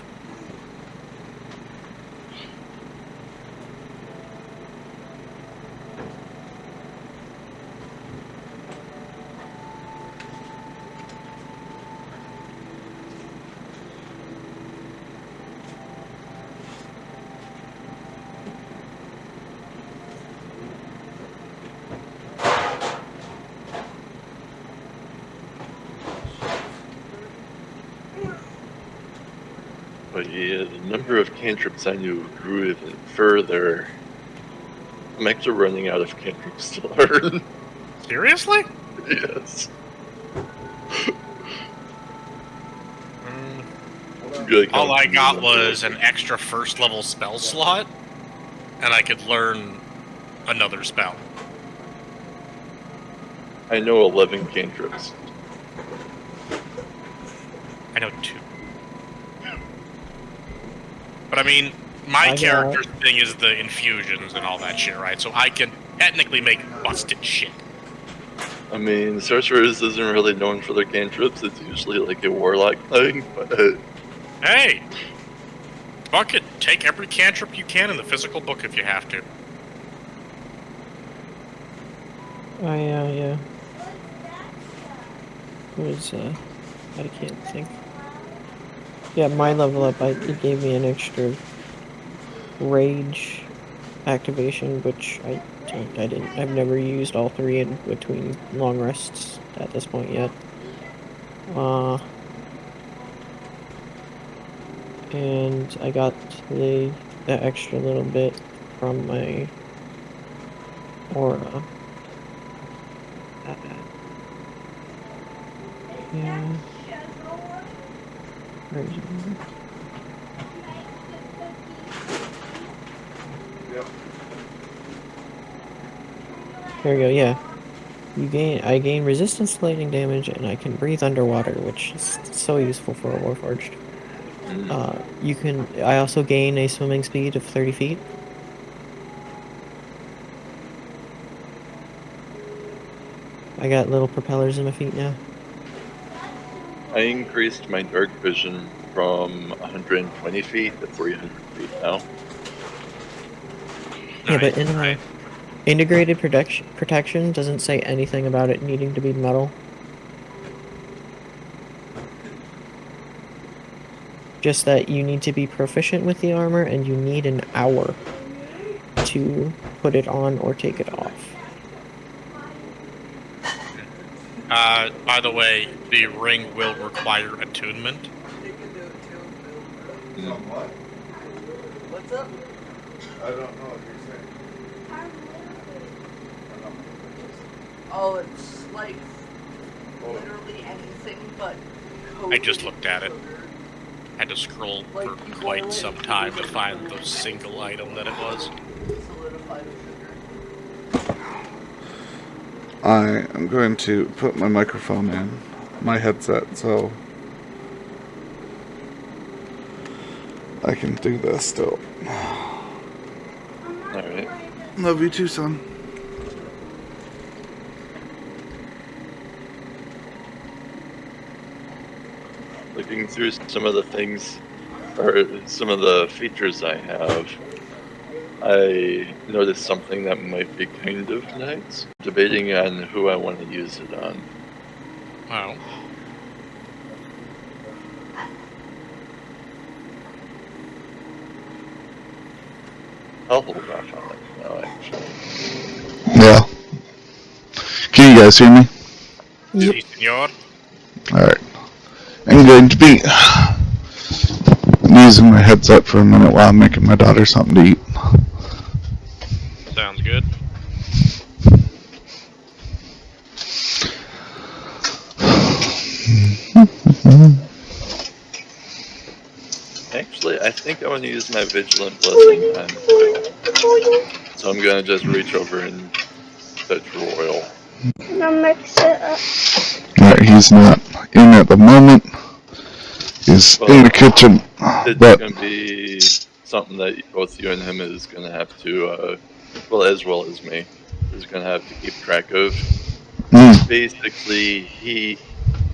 But yeah, the number of cantrips I knew grew even further. I'm actually running out of cantrips to learn. seriously? Yes. Good All I count. got was an extra first level spell slot, and I could learn another spell. I know 11 cantrips. I know 2. But I mean, my I got- character's thing is the infusions and all that shit, right? So I can technically make busted shit. I mean, sorcerers isn't really known for their cantrips. It's usually like a warlock thing, but Hey! Fuck it, take every cantrip you can in the physical book if you have to. Yeah. What was, I can't think. Yeah, my level up, it gave me an extra rage activation, which I've never used all 3 in between long rests at this point yet. And I got the extra little bit from my aura. Yeah. Where is it? There we go, yeah. I gain resistance to lightning damage, and I can breathe underwater, which is so useful for a Warforged. I also gain a swimming speed of 30 feet. I got little propellers in my feet now. I increased my dark vision from 120 feet to 300 feet now. Yeah, but in Right. integrated protection doesn't say anything about it needing to be metal. Just that you need to be proficient with the armor and you need an hour to put it on or take it off. By the way, the ring will require attunement. What's up? I don't know what you're saying. Oh, it's like literally anything but I just looked at it. Had to scroll for quite some time to find the single item that it was. solidified sugar. I am going to put my microphone in my headset so I can do this still. Alright. Love you too, son. Looking through some of the things, or some of the features I have, I noticed something that might be kind of nice. Debating on who I want to use it on. Wow. I'll hold off on it now, actually. Yeah. Can you guys hear me? Yep. Si, senor. Alright. I'm going to be using my headset for a minute while I'm making my daughter something to eat. Sounds good. Actually, I think I want to use my Vigilant Blessing on Royal. So I'm going to just reach over and touch Royal. Alright, he's not in at the moment. He's in the kitchen. It's But going to be something that both you and him is going to have to, well as me, is going to have to keep track of. Basically, he,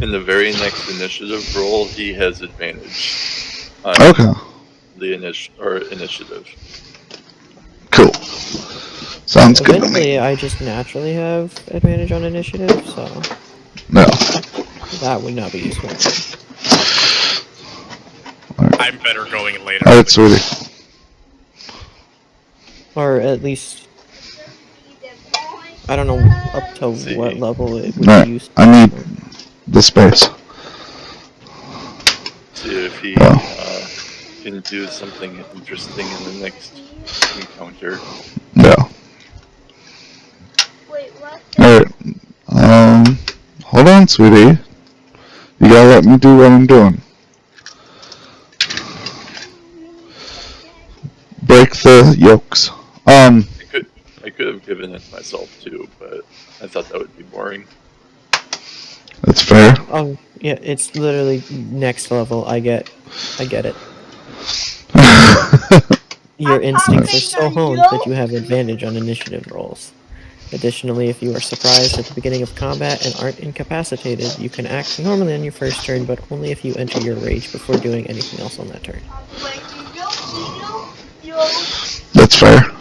in the very next initiative roll, he has advantage on okay, the initiative. cool. Sounds good to Eventually, me. I just naturally have advantage on initiative, so No. that would not be useful. I'm better going later. Alright, sweetie. Or at least, I don't know up to See. what level it would Alright, be useful. I need the space. See if he can do something interesting in the next encounter. No. Alright. Hold on, sweetie. You gotta let me do what I'm doing. Break the yolks. I could have given it myself too, but I thought that would be boring. That's fair. Oh, yeah, it's literally next level. I get it. Your instincts are so honed that you have advantage on initiative rolls. Additionally, if you are surprised at the beginning of combat and aren't incapacitated, you can act normally on your first turn, but only if you enter your rage before doing anything else on that turn. That's fair.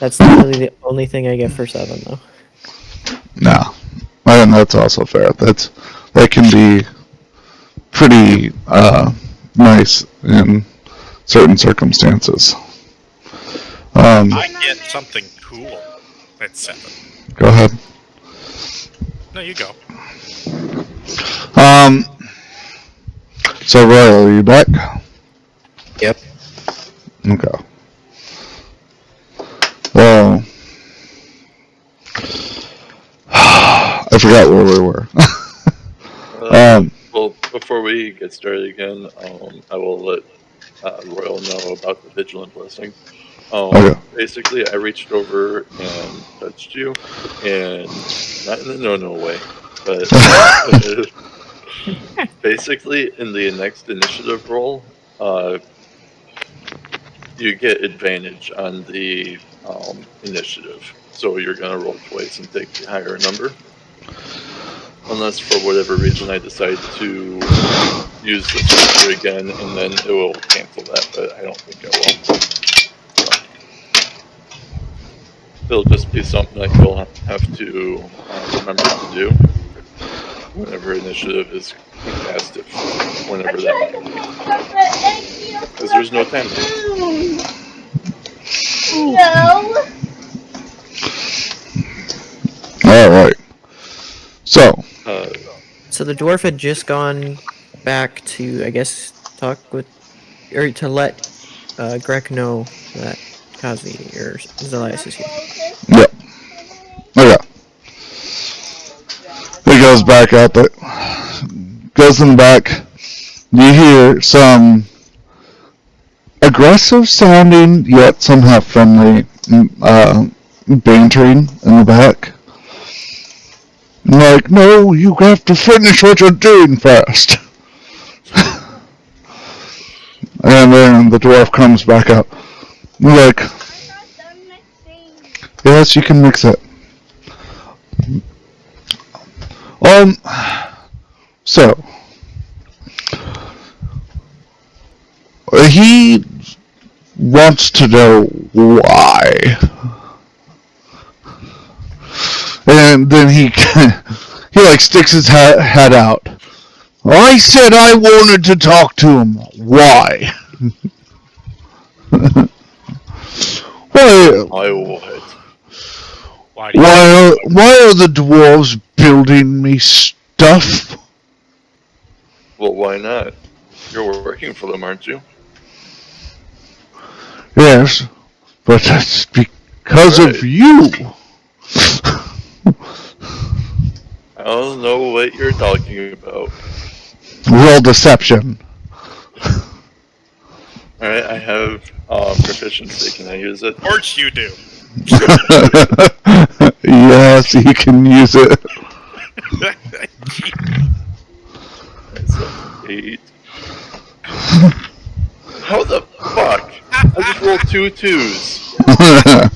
That's literally the only thing I get for 7, though. No. And that's also fair. That can be pretty nice in certain circumstances. I get something cool at 7. Go ahead. No, you go. So Royal, are you back? Yep. Okay. Well, I forgot where we were. Well, before we get started again, I will let Royal know about the Vigilant Blessing. Okay. Basically, I reached over and touched you, and not in a no-no way, but basically, in the next initiative roll, you get advantage on the initiative. So you're going to roll twice and take the higher number. Unless for whatever reason I decide to use this feature again, and then it will cancel that, but I don't think it will. So it'll just be something that you'll have to remember to do whenever initiative is cast, whenever that might be. Because there's no time limit. No. All right. So. So the dwarf had just gone back to, I guess, talk with, or to let Greg know that Kazi or Zelias is here. Yep. Okay. He goes back up it. Goes in the back. You hear some aggressive sounding, yet somehow friendly bantering in the back. Like, no, you have to finish what you're doing first. And then the dwarf comes back up. Like, yes, you can mix it. So, he wants to know why. And then he like sticks his head out. I said I wanted to talk to him. Why? Why? I would. Why are the dwarves building me stuff? Well, why not? You're working for them, aren't you? Yes, but that's because of you. I don't know what you're talking about. Roll deception. Alright, I have proficiency. Can I use it? Of course you do. Yes, you can use it. So 8. How the fuck? I just rolled 2 2s.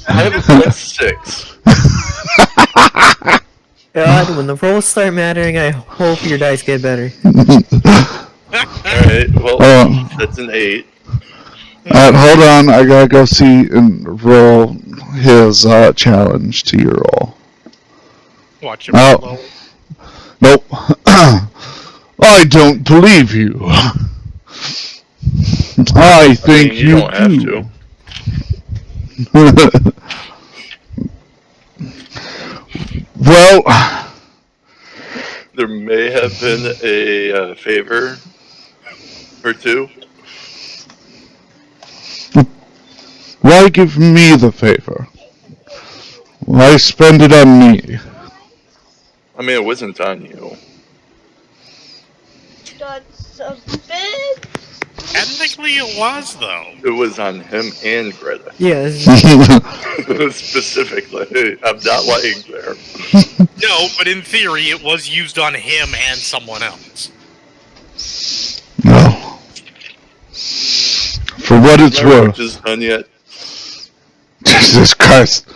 I have a +6. God, when the rolls start mattering, I hope your dice get better. Alright, well, that's an 8. Hold on, I gotta go see and roll his challenge to your roll. Watch him Oh. roll. Nope. I don't believe you. I think you don't have to. Well, There may have been a favor or two. why give me the favor? Why spend it on me? I mean, it wasn't on you. That's a bit. Technically, it was though. It was on him and Greta. Yeah, this is, Specifically. I'm not lying there. No, but in theory, it was used on him and someone else. No. For what it's My worth. work is done yet. Jesus Christ.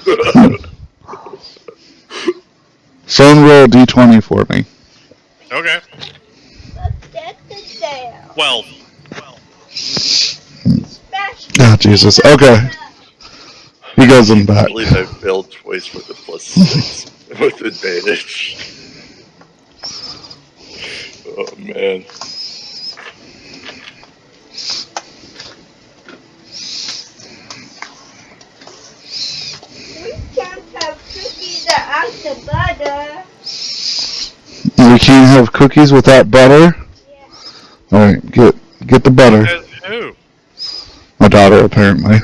Phone roll D20 for me. Okay. Well, Oh, Jesus. Okay. He goes in back. I believe I failed twice with a +6 with advantage. Oh man. We can't have cookies without the butter. We can't have cookies without butter? Yeah. Alright, get the butter. who? My daughter, apparently.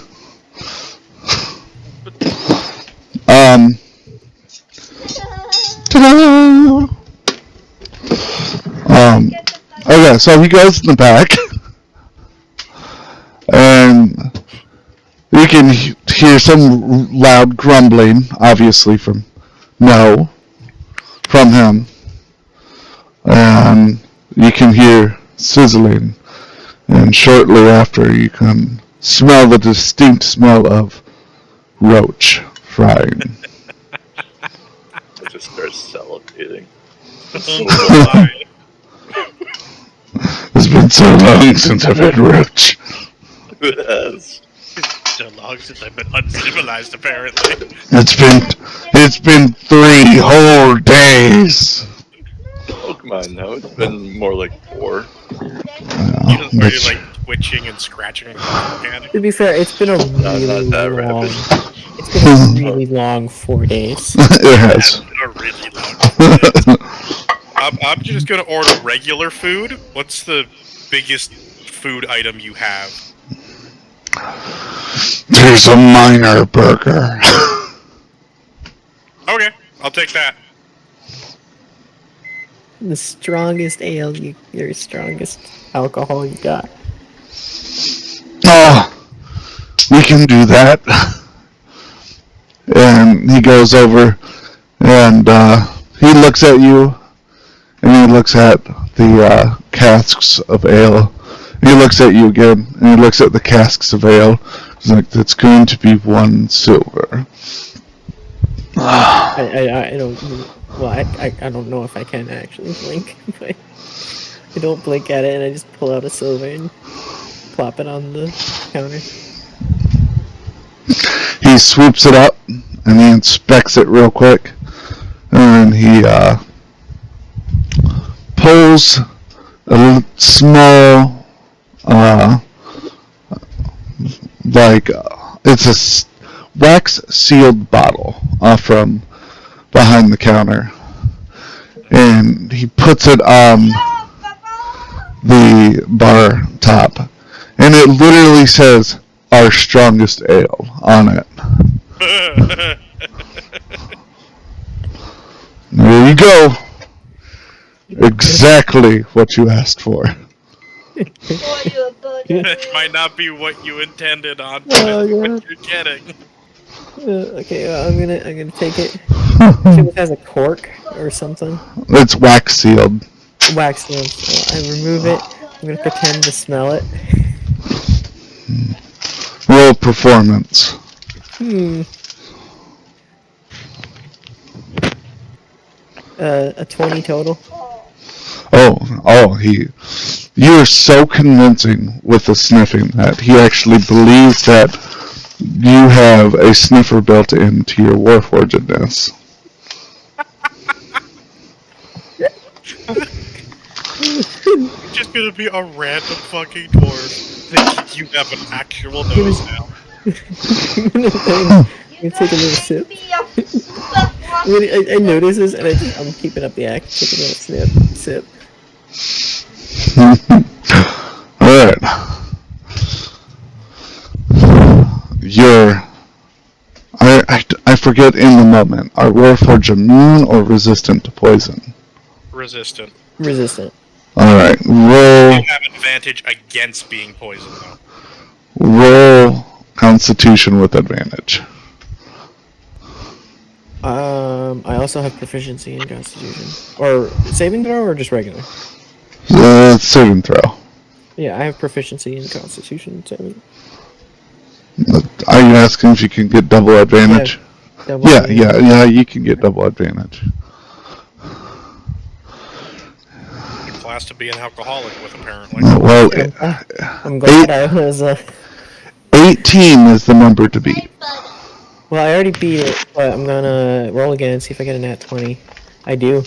Ta-da! Okay, so he goes in the back. And you can hear some loud grumbling, obviously from him. And you can hear sizzling. And shortly after, you can smell the distinct smell of roach frying. I just start salivating. It's been so long since I've had roach. Yes. So long since I've been uncivilized, apparently. It's been 3 whole days. Oh, come on now. It's been more like 4. You just started like twitching and scratching and panic. to be fair, it's been a really not that long. rapid. It's been a really long 4 days. It has. A really long I'm just gonna order regular food. What's the biggest food item you have? There's a minor burger. Okay, I'll take that. The strongest ale, your strongest alcohol you got. Oh, we can do that. And he goes over and he looks at you and he looks at the casks of ale. And he looks at you again and he looks at the casks of ale. He's like, that's going to be 1 silver. I don't. Well, I don't know if I can actually blink, but I don't blink at it, and I just pull out a silver and plop it on the counter. He swoops it up and he inspects it real quick. And he pulls a small, it's a wax sealed bottle from behind the counter. And he puts it on the bar top. And it literally says, our strongest ale on it. There you go. Exactly what you asked for. That might not be what you intended on, but Oh, it's God. what you're getting. Okay, I'm gonna take it. See if it has a cork or something. It's wax sealed. Wax sealed. So I remove it. I'm gonna pretend to smell it. Roll performance. A 20 total. You are so convincing with the sniffing that he actually believes that you have a sniffer built into your warforgedness. It's just gonna be a random fucking dwarf thinking you have an actual nose now. I'm gonna take a little sip. I notice this, and I'm keeping up the act. Take a little sip. Alright. I forget in the moment. Are Warforged immune or resistant to poison? Resistant. Resistant. Alright, roll. You have advantage against being poisoned, though. Roll Constitution with advantage. I also have proficiency in Constitution. Or saving throw, or just regular? Saving throw. Yeah, I have proficiency in Constitution saving. Are you asking if you can get double advantage? Double advantage. Yeah, you can get double advantage. Good class to be an alcoholic with, apparently. Well, I'm glad I was. 18 is the number to beat. Well, I already beat it, but I'm gonna roll again and see if I get a nat 20. I do.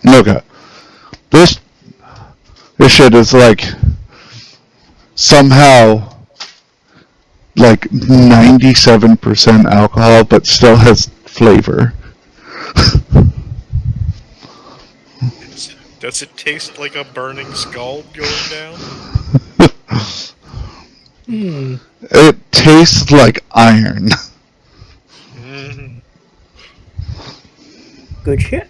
Okay. This shit is like somehow like 97% alcohol, but still has flavor. Does it taste like a burning skull going down? It tastes like iron. Good shit.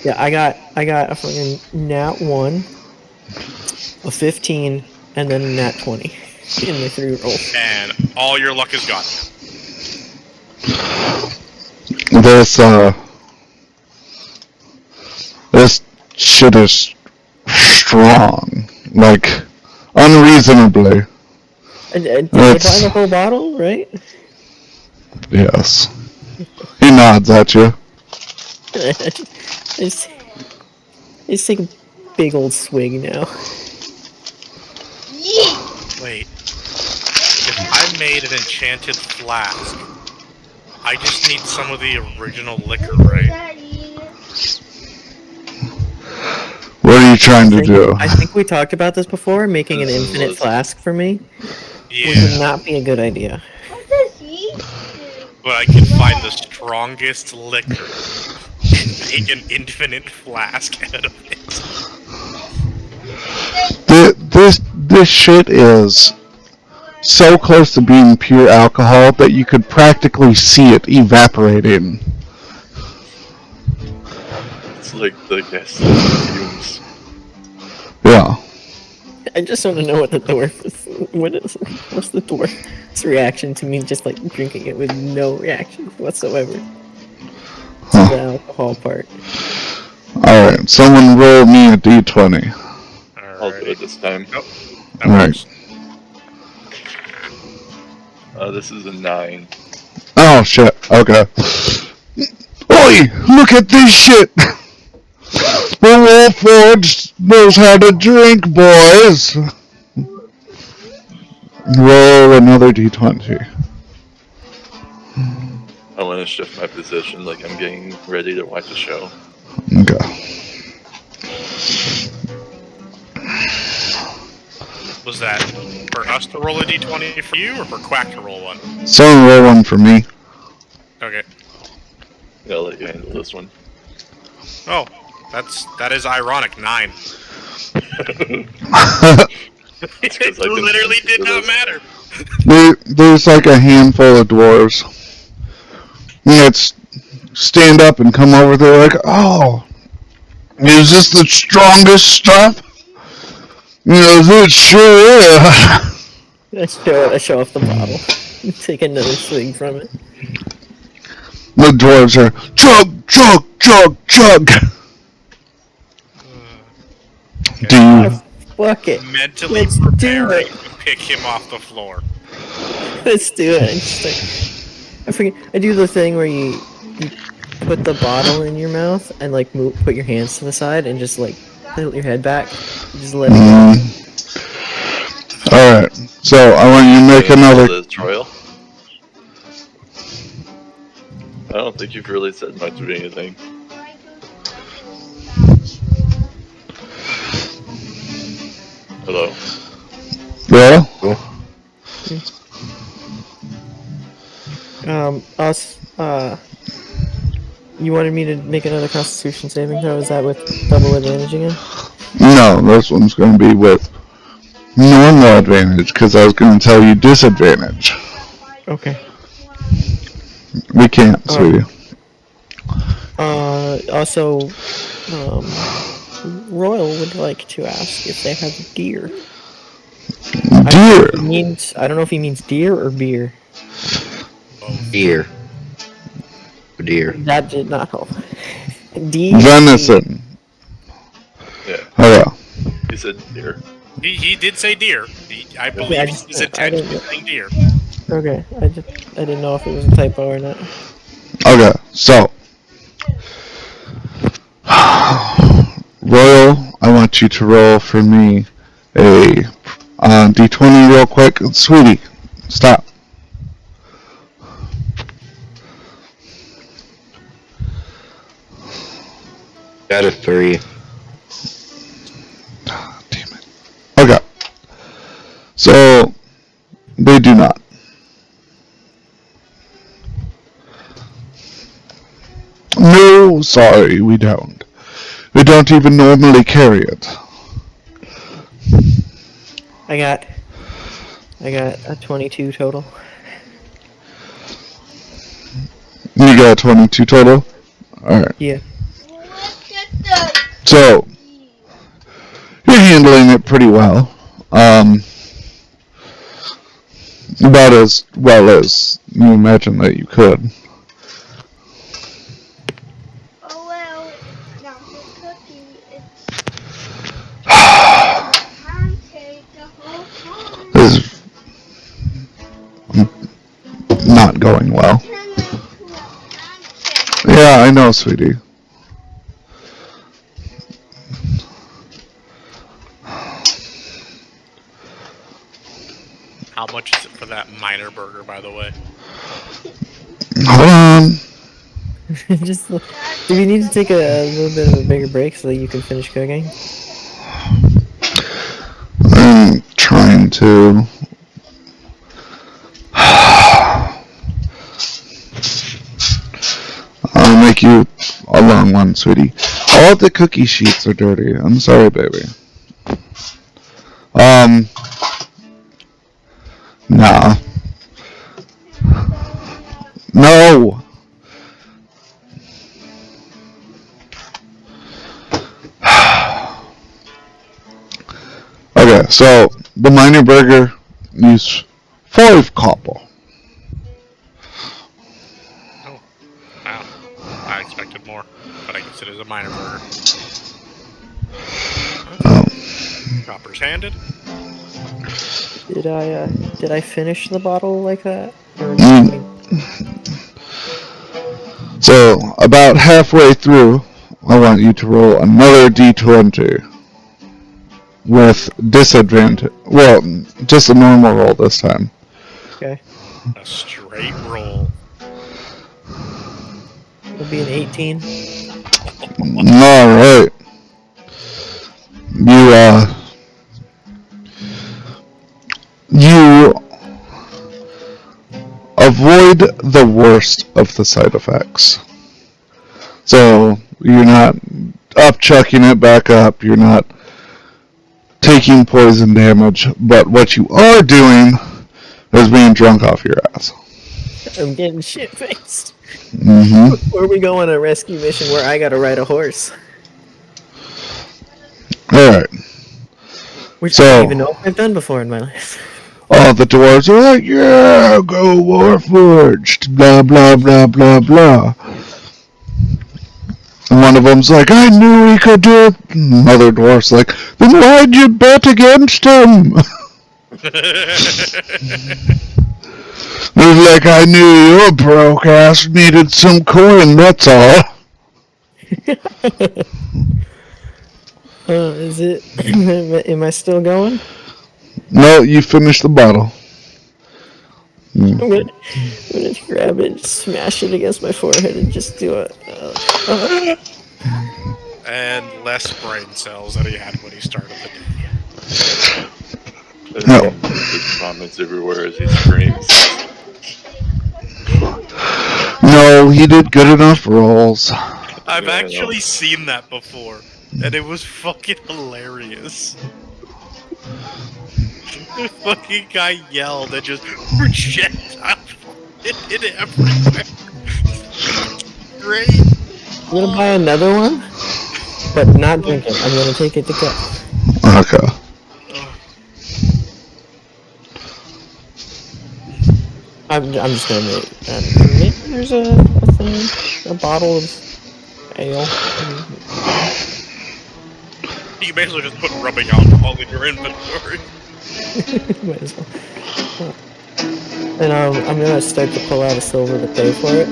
Yeah, I got a fucking nat 1, a 15, and then a nat 20 in the 3 rolls. And all your luck is gone. This shit is strong, like unreasonably. And did I buy the whole bottle, right? Yes. He nods at you. I just take a big old swig now. Wait. If I made an enchanted flask, I just need some of the original liquor, right? What are you trying to do? I think we talked about this before. Making an infinite flask for me would Yeah. not be a good idea. But I can find the strongest liquor and make an infinite flask out of it. This shit is so close to being pure alcohol that you could practically see it evaporating. It's like the gas station fumes. Yeah. I just want to know what the dwarf is. What's the dwarf's reaction to me just like drinking it with no reaction whatsoever to Huh. the alcohol part? Alright, someone roll me a d20. I'll do it this time. Nope. That Alright. works. This is a 9. Oh shit, okay. Oi! Look at this shit! The Warforged knows how to drink, boys! Roll another d20. I want to shift my position like I'm getting ready to watch a show. Okay. Was that for us to roll a d20 for you, or for Quack to roll one? Someone roll one for me. Okay. Yeah, I'll let you handle this one. Oh, that is ironic. 9. It 'cause I can literally sense did it not is. matter. There's like a handful of dwarves. Let's stand up and come over there like, oh, is this the strongest stuff? Yes, it sure is. I show off the bottle. Take another swig from it. The dwarves are chug, chug, chug, chug. Do you? Fuck it. Mentally Let's do preparing it. to pick him off the floor. Let's do it. I forget. I do the thing where you put the bottle in your mouth and like put your hands to the side and just like tilt your head back. Just let it go. Alright, so I want you to make another. The trial. I don't think you've really said much of anything. Hello. Yeah? You wanted me to make another Constitution saving throw? Is that with double advantage again? No, this one's going to be with normal advantage because I was going to tell you disadvantage. Okay. We can't, sweetie. Also, Royal would like to ask if they have deer. Deer. I don't know if he means deer or beer. Deer. Deer. That did not help. D. Venison. Yeah, Oh, yeah. he said deer. He did say deer. I believe I he's just- I intentionally didn't- saying deer. Okay, I didn't know if it was a typo or not. Okay, so. Royal, I want you to roll for me a d20 real quick. Sweetie, stop. Got a 3. Damn it. Okay. So, they do not. No, sorry, we don't. We don't even normally carry it. I got a 22 total. You got 22 total? Alright. Yeah. So, you're handling it pretty well. About as well as you imagine that you could. Oh well, it's not a cookie. It's pancake the whole time. This is not going well. Turn it into a pancake. Yeah, I know, sweetie. How much is it for that minor burger, by the way? Hold on. Just do we need to take a little bit of a bigger break so that you can finish cooking? I'm trying to. I'll make you a long one, sweetie. All the cookie sheets are dirty. I'm sorry, baby. Nah. No! Okay, so the minor burger is 5 copper. Oh, wow. I expected more, but I guess it is a minor burger. Copper's handed. Did I finish the bottle like that? Or So, about halfway through, I want you to roll another d20 with disadvantage. Well, just a normal roll this time. Okay. A straight roll. It'll be an 18. Alright. You avoid the worst of the side effects. So, you're not upchucking it back up, you're not taking poison damage, but what you are doing is being drunk off your ass. I'm getting shit-faced. Mm-hmm. Where we go on a rescue mission where I gotta ride a horse? Alright. Which So- I don't even know if I've done before in my life. All the dwarves are like, yeah, go Warforged, blah, blah, blah, blah, blah. And one of them's like, I knew he could do it. Another dwarf's like, then why'd you bet against him? He's like, I knew your broke ass needed some coin, that's all. Is it? Am I still going? No, you finished the bottle. I'm gonna grab it, smash it against my forehead, and just do it. And less brain cells than he had when he started the day. No. There's comments everywhere as he screams. No, he did good enough rolls. I've Yeah, I actually know. seen that before, and it was fucking hilarious. The fucking guy yelled and just projectile it everywhere. Great. I'm gonna buy another one, but not drink it. I'm gonna take it to go. Okay. I'm just gonna make. Maybe there's a thing, a bottle of ale. You basically just put rubbing alcohol in your inventory. Might as well. And I'm gonna start to pull out a silver to pay for it.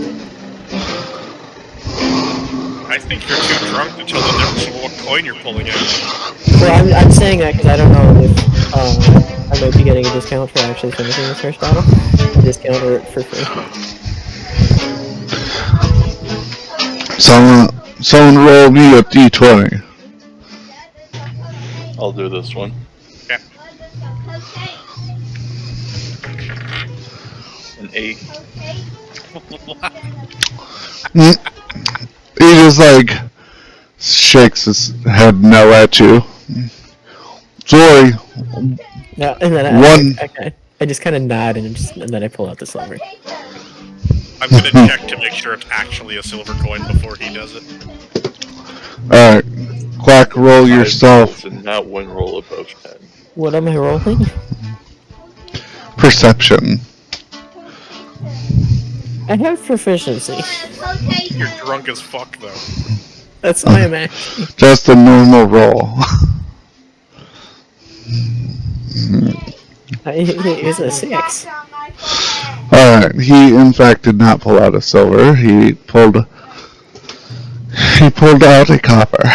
I think you're too drunk to tell the difference of what coin you're pulling out. Well, I'm saying that because I don't know if I might be getting a discount for actually finishing this first bottle. A discount or for free. Someone roll me a d20. I'll do this one. Yeah. An 8. He just like shakes his head no at you. Sorry. No, and then I just kind of nod and then I pull out the silver. I'm gonna check to make sure it's actually a silver coin before he does it. Alright. Quack, roll yourself. And not one roll above 10. What am I rolling? Perception. I have proficiency. You're drunk as fuck though. That's why I'm actually. Just a normal roll. It's a 6. Alright, he in fact did not pull out a silver. He pulled out a copper.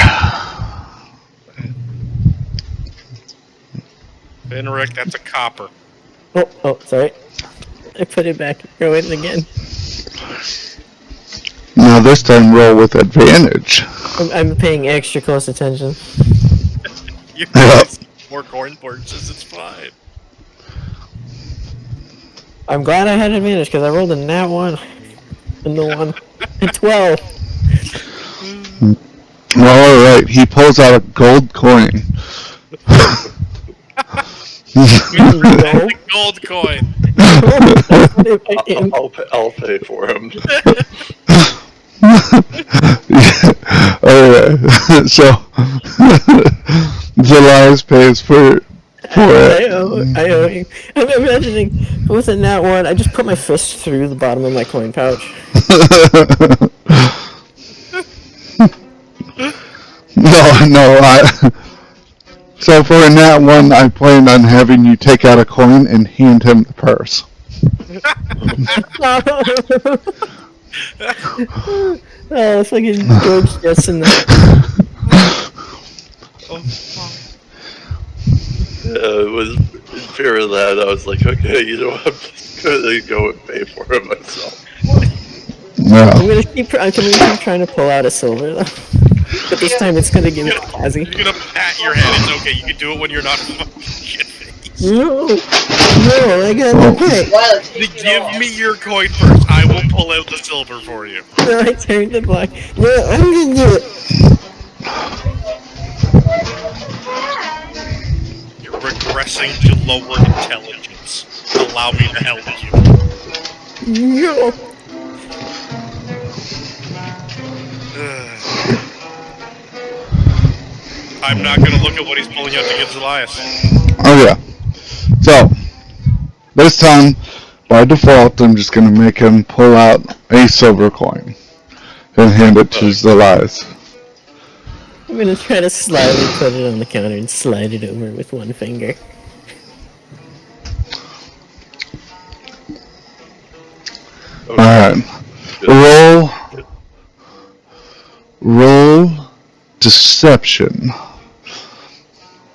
Benrick, that's a copper. Oh, sorry. I put it back. Go in again. Now this time roll with advantage. I'm paying extra close attention. You Yeah. guys more coin purchases, it's fine. I'm glad I had advantage because I rolled a nat 1 and the 1. A 12. Well, alright, he pulls out a gold coin. No. Gold coin. That's what if I am. I'll pay for him. Alright, so July pays for it. I owe you. I'm imagining with a nat one, I just put my fist through the bottom of my coin pouch. No, so for a nat one, I planned on having you take out a coin and hand him the purse. Oh, fucking George Jetson. It was in fear of that. I was like, okay, you know what? I'm just gonna go and pay for it myself. Yeah. I'm gonna keep trying to pull out a silver though. But this time it's gonna give it to Kazi. You're gonna pat your head. It's okay. You can do it when you're not fucking shit-faced. No, I gotta pay. Give me your coin first. I will pull out the silver for you. No, I turned to black. No, I'm gonna do it. You're regressing to lower intelligence. Allow me to help you. No. I'm not gonna look at what he's pulling out to give Elias. Okay. So, this time, by default, I'm just gonna make him pull out a silver coin and hand it to Elias. I'm gonna try to slyly put it on the counter and slide it over with one finger. Alright. Roll deception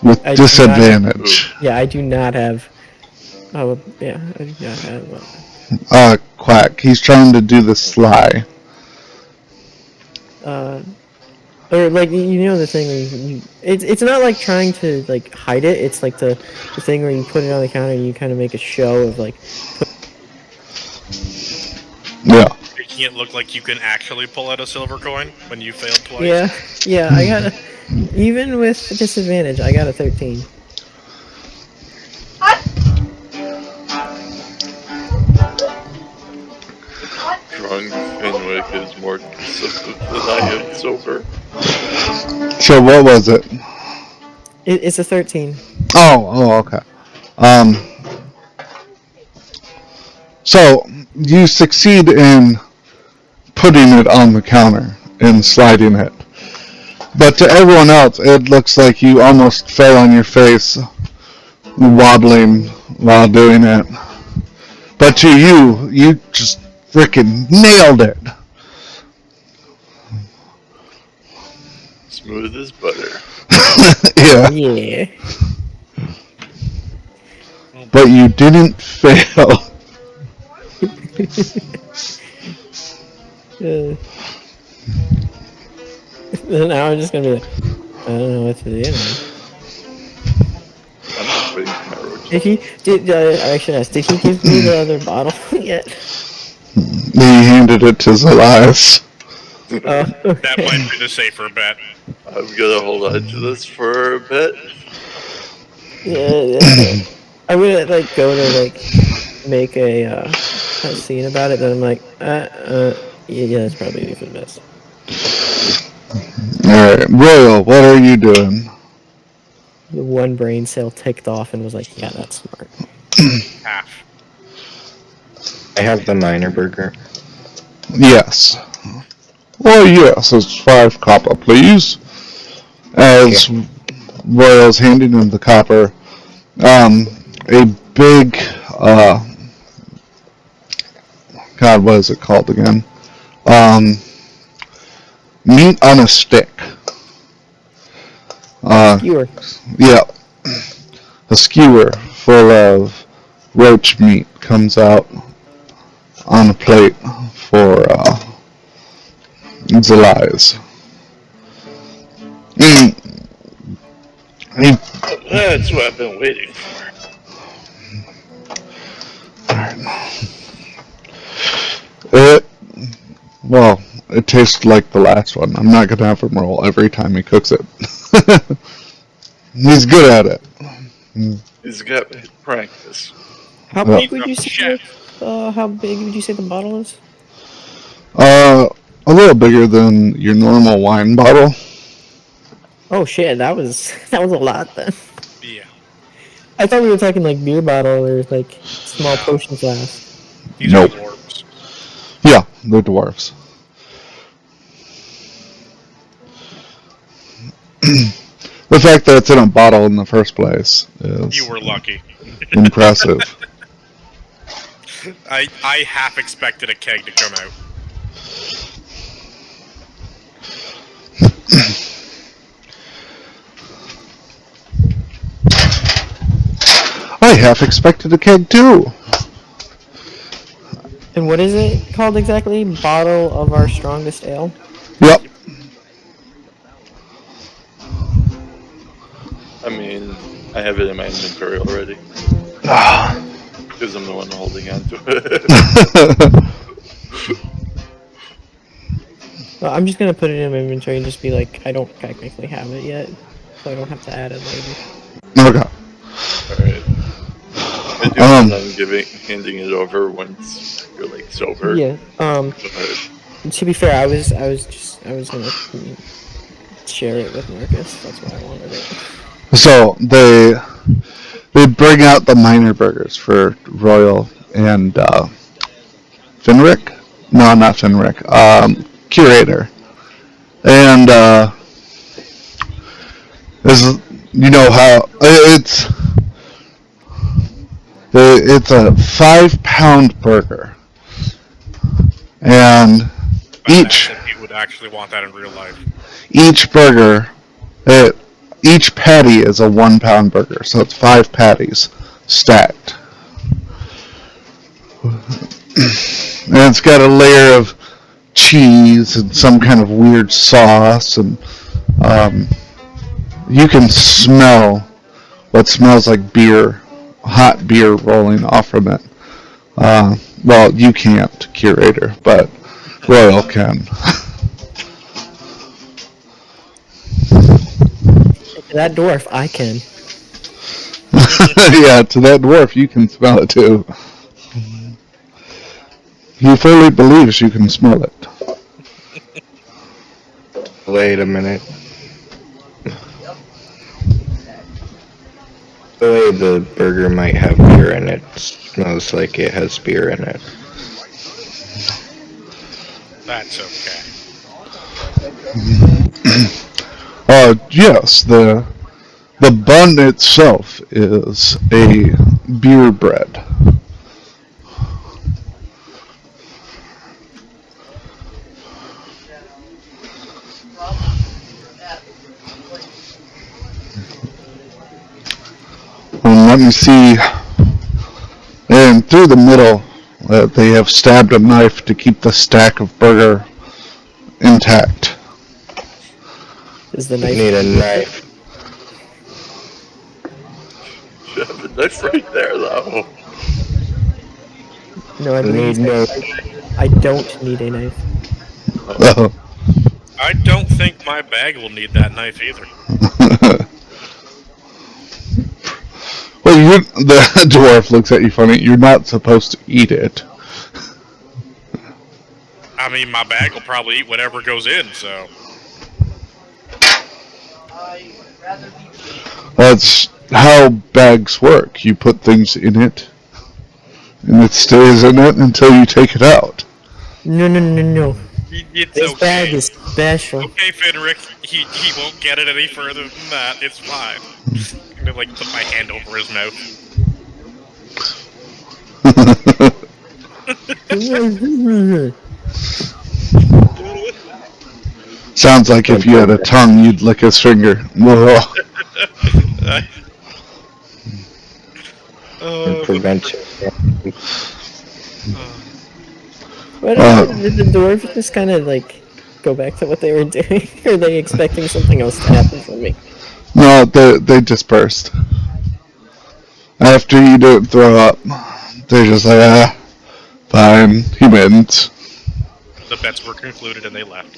with I do not- disadvantage. Yeah, I do not have. Oh, yeah, I do not have. Quack. He's trying to do the sly. Or like you know the thing where it's not like trying to like hide it. It's like the thing where you put it on the counter and you kind of make a show of like. Yeah. Making it look like you can actually pull out a silver coin when you failed twice. Yeah, I got a. Even with disadvantage, I got a 13. Drunk Fenwick is more deceptive than I am sober. So what was it? It's a 13. Oh, okay. So you succeed in putting it on the counter and sliding it. But to everyone else, it looks like you almost fell on your face, wobbling while doing it. But to you just frickin' nailed it. Smooth as butter. Yeah. Yeah. But you didn't fail. Now I'm just gonna be like, I don't know what to do now. I'm just waiting for my roach. I should ask, did he give me the other bottle yet? He handed it to Elias. That Okay. might be the safer bet. I'm gonna hold on to this for a bit. Yeah, I'm gonna like go to like make a scene about it. Then I'm like, yeah, that's probably for the best. Alright, Royal, what are you doing? The one brain cell ticked off and was like, yeah, that's smart. Half. I have the miner burger. Yes. Well, yes, it's 5 copper, please. As Royal's handing him the copper, a big, God, what is it called again? Meat on a stick. Skewer. Yeah. A skewer full of roach meat comes out on a plate for Elias. That's what I've been waiting for. Well, it tastes like the last one. I'm not gonna have him roll every time he cooks it. He's good at it. He's got practice. How Well- big would you say? How big would you say the bottle is? A little bigger than your normal wine bottle. Oh shit, that was a lot then. Yeah. I thought we were talking like beer bottle or like small No. potion flask. These Nope. are dwarves. Yeah, they're dwarves. The fact that it's in a bottle in the first place is You were lucky. impressive. I half expected a keg to come out. I half expected a keg too. And what is it called exactly? Bottle of our strongest ale? Yep. I mean, I have it in my inventory already because I'm the one holding on to it. Well, I'm just gonna put it in my inventory and just be like, I don't technically have it yet, so I don't have to add it later. Okay. Alright. I do plan on handing it over once you're like sober. Yeah. But To be fair, I was gonna share it with Marcus. That's why I wanted it. So they bring out the minor burgers for Royal and Finrick. No, not Finrick. Curator. And is you know how it's a 5-pound burger, and each You would actually want that in real life. burger, each patty is a 1-pound burger, so it's 5 patties stacked. And it's got a layer of cheese and some kind of weird sauce, and you can smell what smells like beer, hot beer rolling off from it. Well, you can't, Curator, but Royal can. To that dwarf, I can. Yeah, to that dwarf, you can smell it too. He fully believes you can smell it. Wait a minute. The way the burger might have beer in it smells like it has beer in it. That's okay. Yes, the bun itself is a beer bread. Let me see. And through the middle, they have stabbed a knife to keep the stack of burger intact. Is the You knife? need a knife. you have a knife right there, though. No, I You believe need no. I don't need a knife. I don't think my bag will need that knife either. Well, the dwarf looks at you funny. You're not supposed to eat it. I mean, my bag will probably eat whatever goes in, so. That's how bags work. You put things in it, and it stays in it until you take it out. No. It's This okay. bag is special. Okay, Finrick, he won't get it any further than that. It's fine. I'm gonna, like, put my hand over his mouth. Sounds like if you had a tongue, you'd lick his finger. Whoa. And prevent it. What did the dwarves just kind of like go back to what they were doing? Or are they expecting something else to happen from me? No, they dispersed. After you don't throw up, they're just like, fine, he wins. The bets were concluded and they left.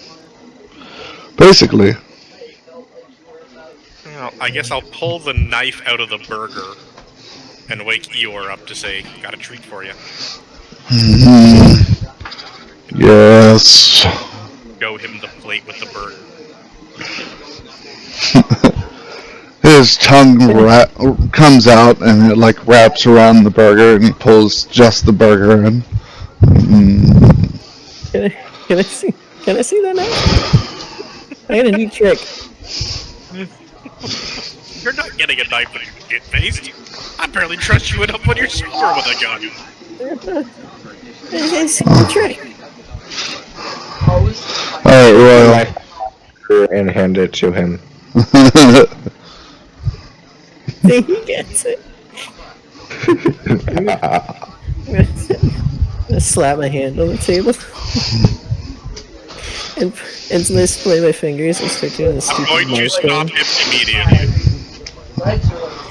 Basically. Well, I guess I'll pull the knife out of the burger and wake Eeyore up to say, got a treat for you. Yes. Show him the plate with the burger. His tongue comes out and it like wraps around the burger and he pulls just the burger in. Can I see that now? I got a new trick. You're not getting a knife when you get faced. I barely trust you enough when you're sober with a gun. It's a new trick. Alright, Royal. And hand it to him. See, he gets it. I'm gonna slap my hand on the table. and display my fingers and start doing the I'm stupid going to mouth stop thing. him immediately.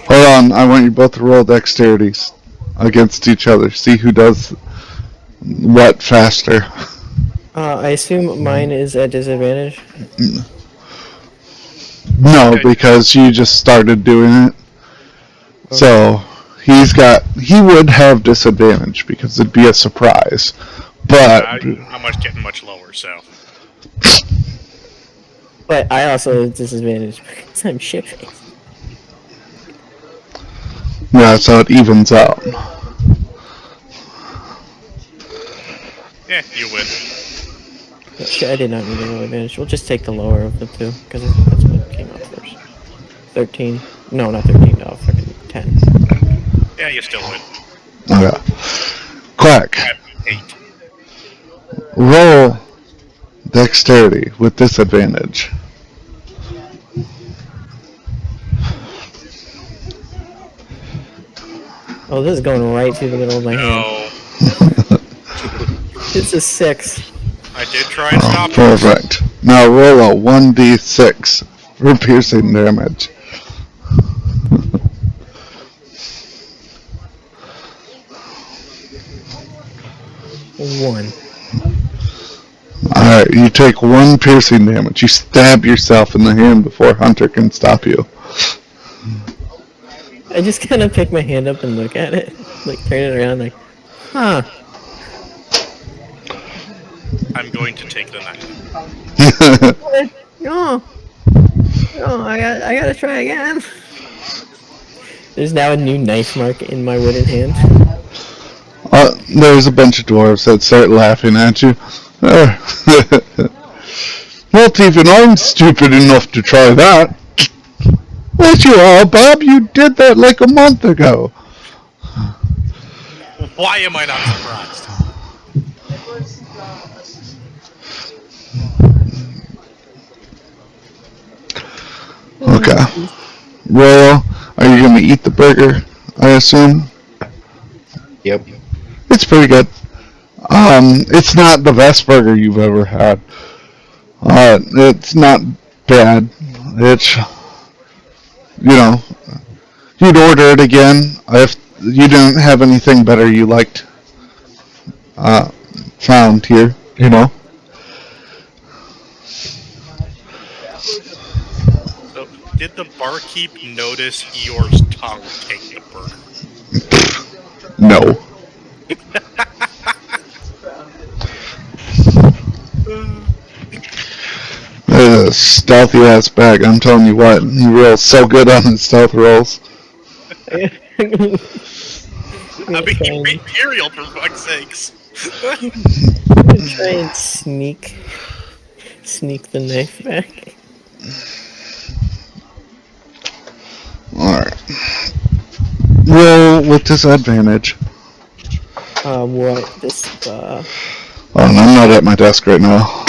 Hold on, I want you both to roll dexterities against each other. See who does what faster. I assume mine is at disadvantage. No, Okay. because you just started doing it. Okay. So he would have disadvantage because it'd be a surprise. But I'm getting much lower, so. But I also have disadvantage because I'm shit-faced. yeah, so it evens out. Yeah, you win. Oh, shit, I did not need to roll advantage. We'll just take the lower of the two because I think that's what came out first. 13. No, not 13. No, fucking 10. Yeah, you still win. Okay. Quack. At 8. Roll dexterity with disadvantage. Oh, this is going right through the middle of my hand. No. It's a 6. I did try and Oh, stop him. perfect. Now roll a 1d6 for piercing damage. One. Alright, you take 1 piercing damage. You stab yourself in the hand before Hunter can stop you. I just kind of pick my hand up and look at it. Like, turn it around, like, huh. I'm going to take the knife. No. No, I gotta try again. There's now a new knife mark in my wooden hand. There's a bunch of dwarves that start laughing at you. Not even I'm stupid enough to try that. Yes, you are, Bob. You did that like a month ago. Why am I not surprised? Okay. Royal, are you going to eat the burger, I assume? Yep. It's pretty good. It's not the best burger you've ever had. It's not bad. It's, you'd order it again if you didn't have anything better you liked found here, So, did the barkeep notice Eeyore's tongue take the burger? No. That is a stealthy ass bag, I'm telling you what. He rolls so good on his stealth rolls. I mean, Imperial, for fuck's sakes. Try and sneak the knife back. Alright. Roll with disadvantage. What? This, Oh, I'm not at my desk right now.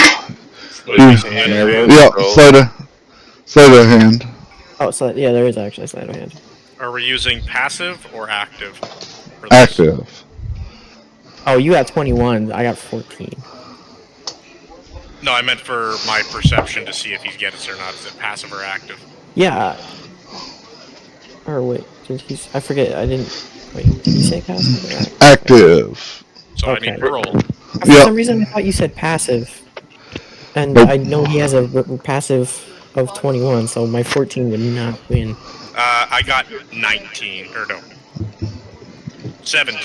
Yeah, sleight of hand. Oh, so yeah, there is actually a sleight of hand. Are we using passive or active? For this? Active. Oh, you got 21. I got 14. No, I meant for my perception to see if he gets it or not. Is it passive or active? Yeah. Or wait, did he? I forget. I didn't. Wait, did he say passive or active? Active. So Okay. I need to roll. For Yep. some reason, I thought you said passive. And Nope. I know he has a passive of 21, so my 14 would not win. I got 19, or no, 17.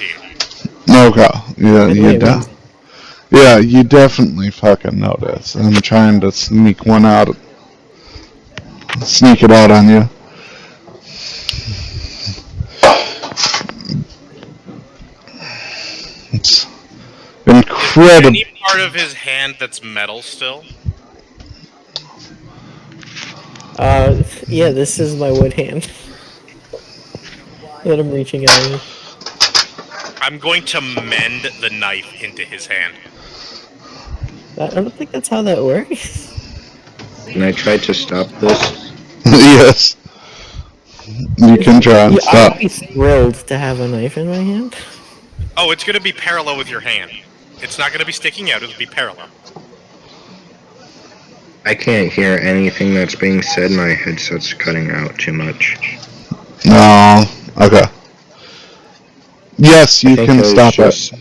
Okay. Yeah, By the way, wins. yeah, you definitely fucking notice. I'm trying to sneak one out, sneak it out on you. It's incredible. Any part of his hand that's metal still? Yeah, this is my wood hand. That I'm reaching out with. I'm going to mend the knife into his hand. I don't think that's how that works. Can I try to stop this? Yes. You can try and Yeah, I stop. would be thrilled to have a knife in my hand. Oh, it's going to be parallel with your hand. It's not going to be sticking out, it'll be parallel. I can't hear anything that's being said. My headset's cutting out too much. No. Okay. Yes, I you think can it was stop just. it.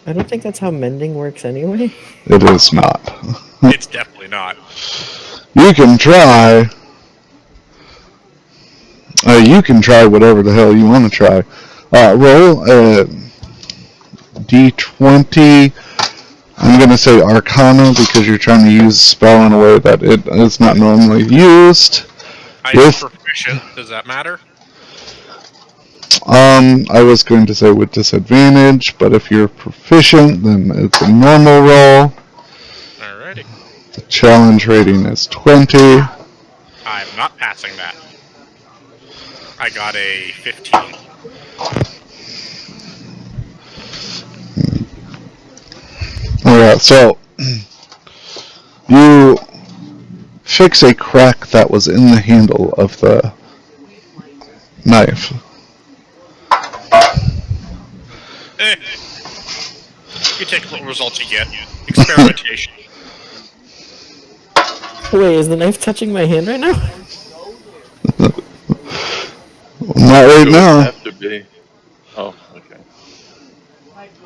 I don't think that's how mending works anyway. It is not. It's definitely not. You can try. You can try whatever the hell you want to try. Roll a d20. I'm going to say Arcana because you're trying to use a spell in a way that it is not normally used. I'm With- proficient, does that matter? I was going to say with disadvantage, but if you're proficient, then it's a normal roll. Alrighty. The challenge rating is 20. I'm not passing that. I got a 15. Alright, so you fix a crack that was in the handle of the knife. You take what results you get. Experimentation. Wait, is the knife touching my hand right now? Not right It would now. have to be. Oh, okay.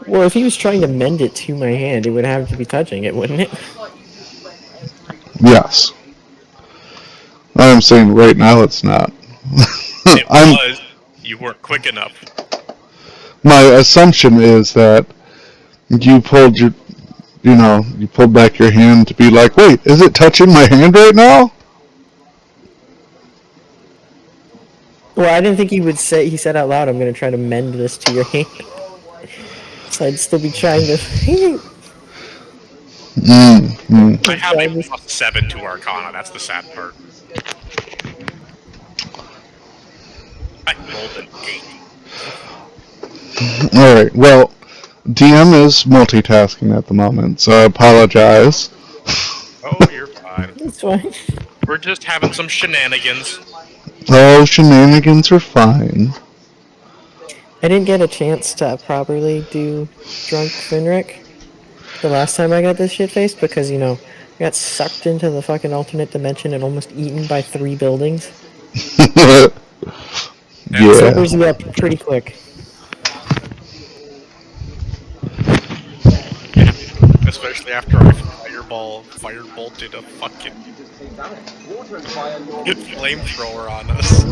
Well, if he was trying to mend it to my hand, it would have to be touching it, wouldn't it? Yes. I'm saying right now it's not. It was. You weren't quick enough. My assumption is that you pulled your, you pulled back your hand to be like, wait, is it touching my hand right now? Well, I didn't think he would say. He said out loud, "I'm going to try to mend this to your hand." So I'd still be trying to. I have a +7 to Arcana, that's the sad part. I rolled an 8. Alright, well, DM is multitasking at the moment, so I apologize. Oh, you're fine. It's fine. We're just having some shenanigans. Oh, shenanigans are fine. I didn't get a chance to properly do Drunk Finrick the last time I got this shit faced because, I got sucked into the fucking alternate dimension and almost eaten by 3 buildings. Yeah. Sobers you up pretty quick. Especially after I firebolted a fucking flamethrower on us.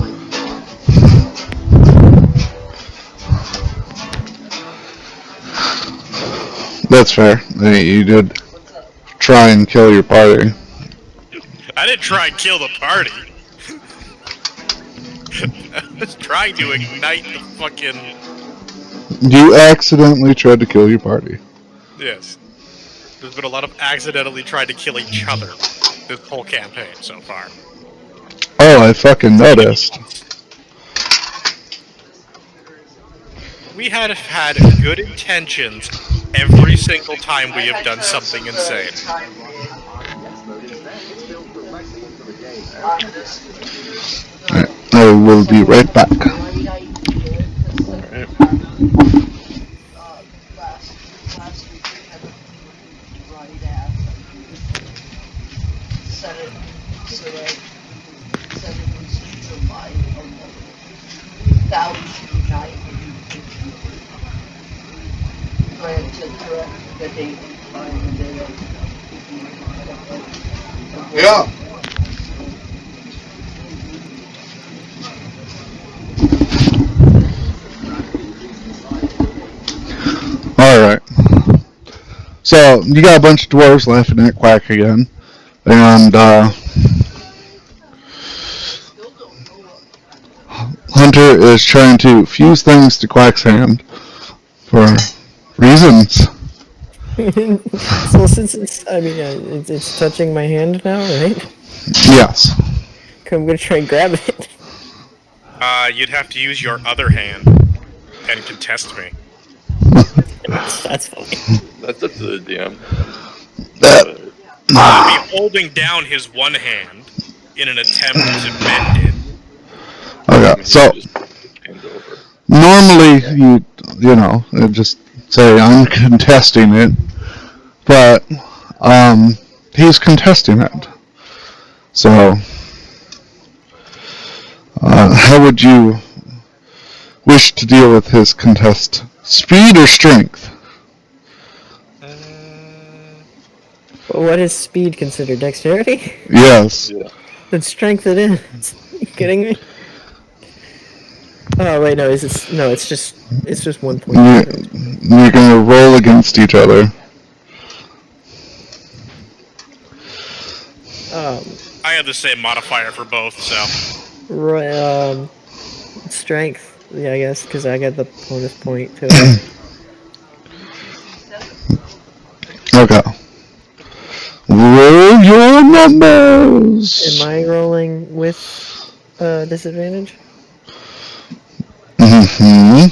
That's fair. You did try and kill your party. I didn't try and kill the party. I was trying to ignite the fucking... You accidentally tried to kill your party. Yes. There's been a lot of accidentally trying to kill each other this whole campaign so far. Oh, I fucking noticed. We had had good intentions every single time we have done something insane. I will be right back. That Yeah. Alright. So, you got a bunch of dwarves laughing at Quack again. And, Hunter is trying to fuse things to Quack's hand for reasons. So since it's touching my hand now, right? Yes. I'm gonna try and grab it. You'd have to use your other hand and contest me. That's funny. That's up to the DM. That, I'd be holding down his one hand in an attempt to bend it. okay, so Just hand over. normally you know, just say I'm contesting it, but he's contesting it. So how would you wish to deal with his contest? Speed or strength? What is speed considered? Dexterity? Yes. Yeah. Then strength it is. Are you kidding me? Oh wait, no. It's just 1 point. You're gonna roll against each other. I have the same modifier for both, so Strength. Yeah, I guess because I got the bonus point to it. Okay. Roll your numbers. Am I rolling with disadvantage? Mm-hmm.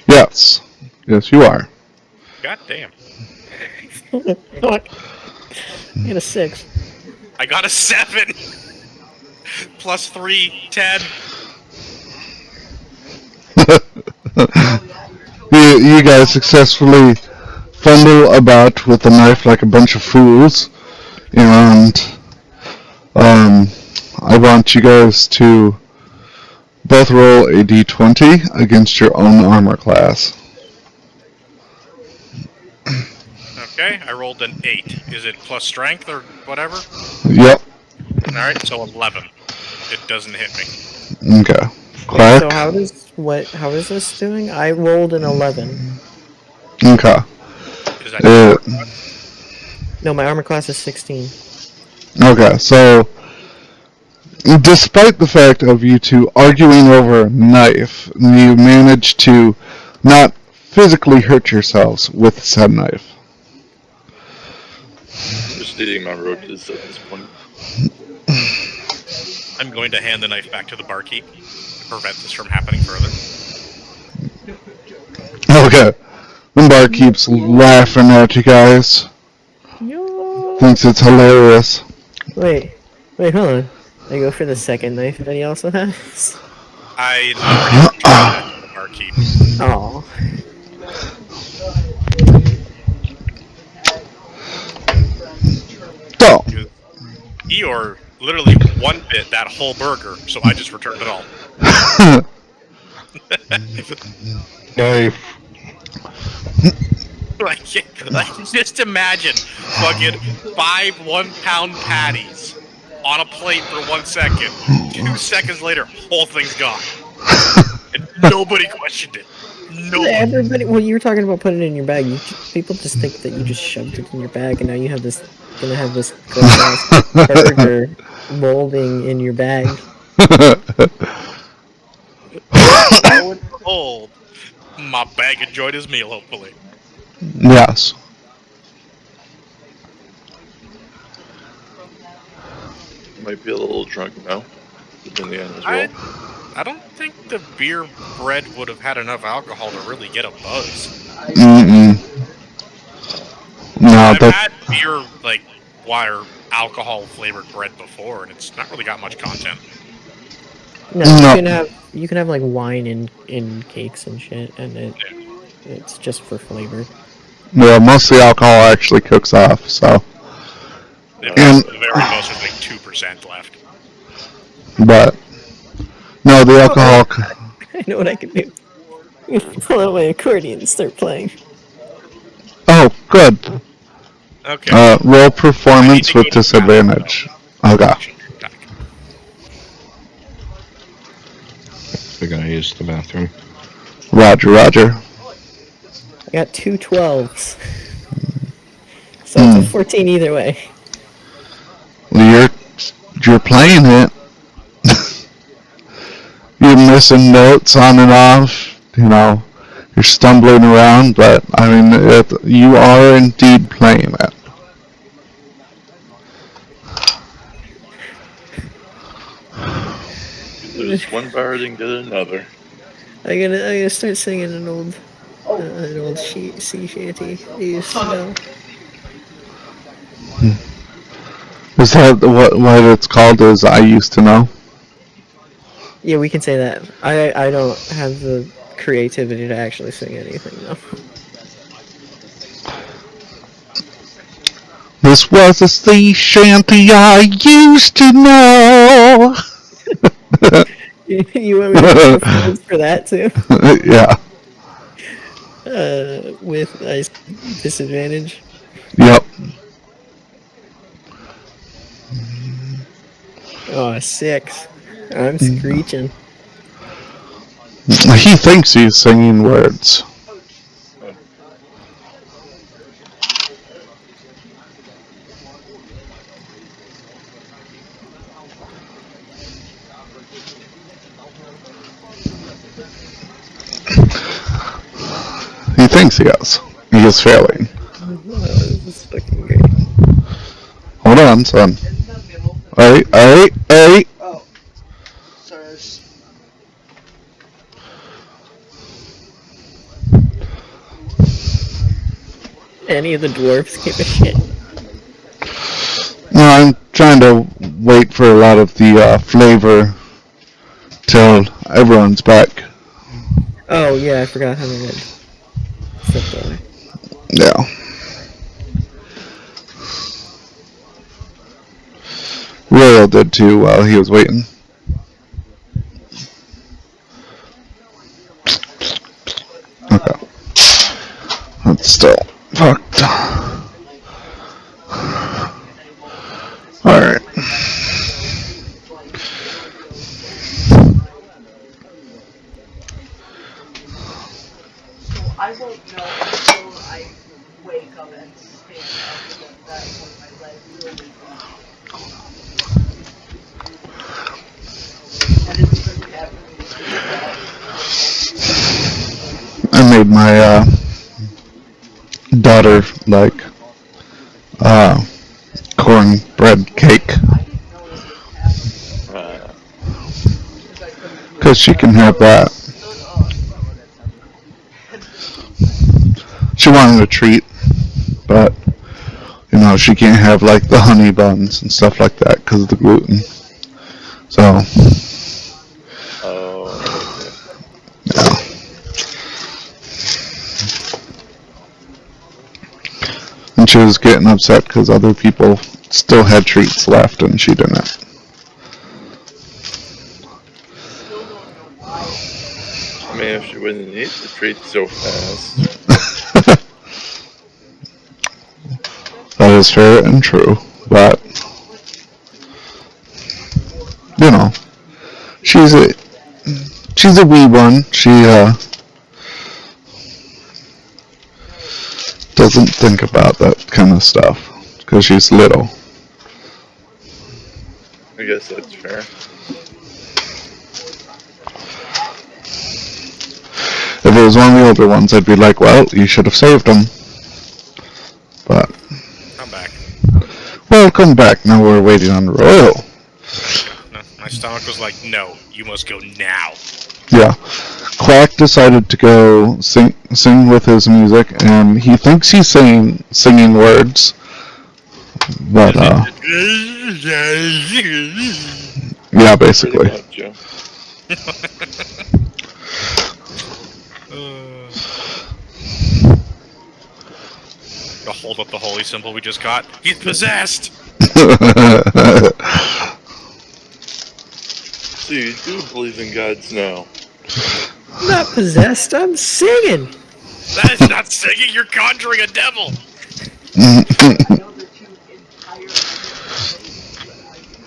Yes. Yes, you are. god damn. Fuck. I got a 6. I got a 7! Plus 3, 10. You guys successfully fumble about with the knife like a bunch of fools, and I want you guys to both roll a d20 against your own armor class. Okay, I rolled an 8. Is it plus strength or whatever? Yep. Alright, so 11. It doesn't hit me. Okay. Quack. So how is this doing? I rolled an 11. Okay. Is that No, my armor class is 16. Okay, so despite the fact of you two arguing over a knife, you managed to not physically hurt yourselves with said knife. Just eating my roaches at this point. I'm going to hand the knife back to the barkeep to prevent this from happening further. Okay. The bar keeps laughing at you guys. Yo. Thinks it's hilarious. Wait, hold on. I go for the second knife that he also has. I already returned that to the barkeep. Oh. So, Eeyore literally one bit that whole burger, so I just returned it all. Knife. like, just imagine fucking 5 1-pound patties on a plate for 1 second. 2 seconds later, whole thing's gone. And nobody questioned it. Nobody. Everybody, well, you were talking about putting it in your bag. People just think that you just shoved it in your bag, and now you have this, gonna have this gross-ass burger molding in your bag. Lo and behold, my bag enjoyed his meal, hopefully. yes. Might be a little drunk now. In the end as well. I don't think the beer bread would have had enough alcohol to really get a buzz. Mm-mm. No, I've that, had beer, like, wire alcohol-flavored bread before, and it's not really got much content. No, No. you can have like wine in cakes and shit, and it's just for flavor. well, most of the alcohol actually cooks off, so. The And- very most was like 2% left. But, no, the alcohol. I know what I can do. Pull out my accordion and start playing. Good. Okay. Roll I need performance to go with to the bathroom, disadvantage. Okay. though. I gotta use the bathroom. Roger. I got 2 12s. So it's a 14 either way. Well, you're playing it. You're missing notes on and off. You know, you're stumbling around, but I mean, you are indeed playing it. You lose one bard and get another. I'm gonna start singing an old sea shanty I used to know. Is that what it's called? Is I used to know? Yeah, we can say that. I don't have the creativity to actually sing anything though. This was a sea shanty I used to know. You want me to do performance for that too? Yeah. With disadvantage. Yep. Oh, 6. I'm screeching. He thinks he's singing words. He thinks he is. He is failing. This is fucking great. Hold on, son. Hey. Oh, sorry. Any of the dwarfs give a shit. No, I'm trying to wait for a lot of the flavor till everyone's back. Oh yeah, I forgot how they had stepped away. Yeah. Royal did too while he was waiting. Okay. That's still fucked. Alright. I won't know until I wake up and stand up again. That point, my leg will be gone. And it's really bad for me to do that. I made my daughter like cornbread cake because she can have that. She wanted a treat, but you know she can't have like the honey buns and stuff like that because of the gluten. So yeah. And she was getting upset because other people still had treats left and she didn't. I mean, if she wouldn't eat the treat so fast. That is fair and true, but you know, she's a wee one. She doesn't think about that kind of stuff because she's little. I guess that's fair. If it was one of the older ones, I'd be like, well, you should have saved them. But I'm back. welcome back. Now we're waiting on Royal. No, my stomach was like, no, you must go now. Yeah. Quack decided to go sing with his music, and he thinks he's singing words, but yeah, basically. To hold up the holy symbol we just got. He's possessed! So you do believe in gods now? I'm not possessed, I'm singing! That is not singing, you're conjuring a devil! The other two entirely different things, but I can.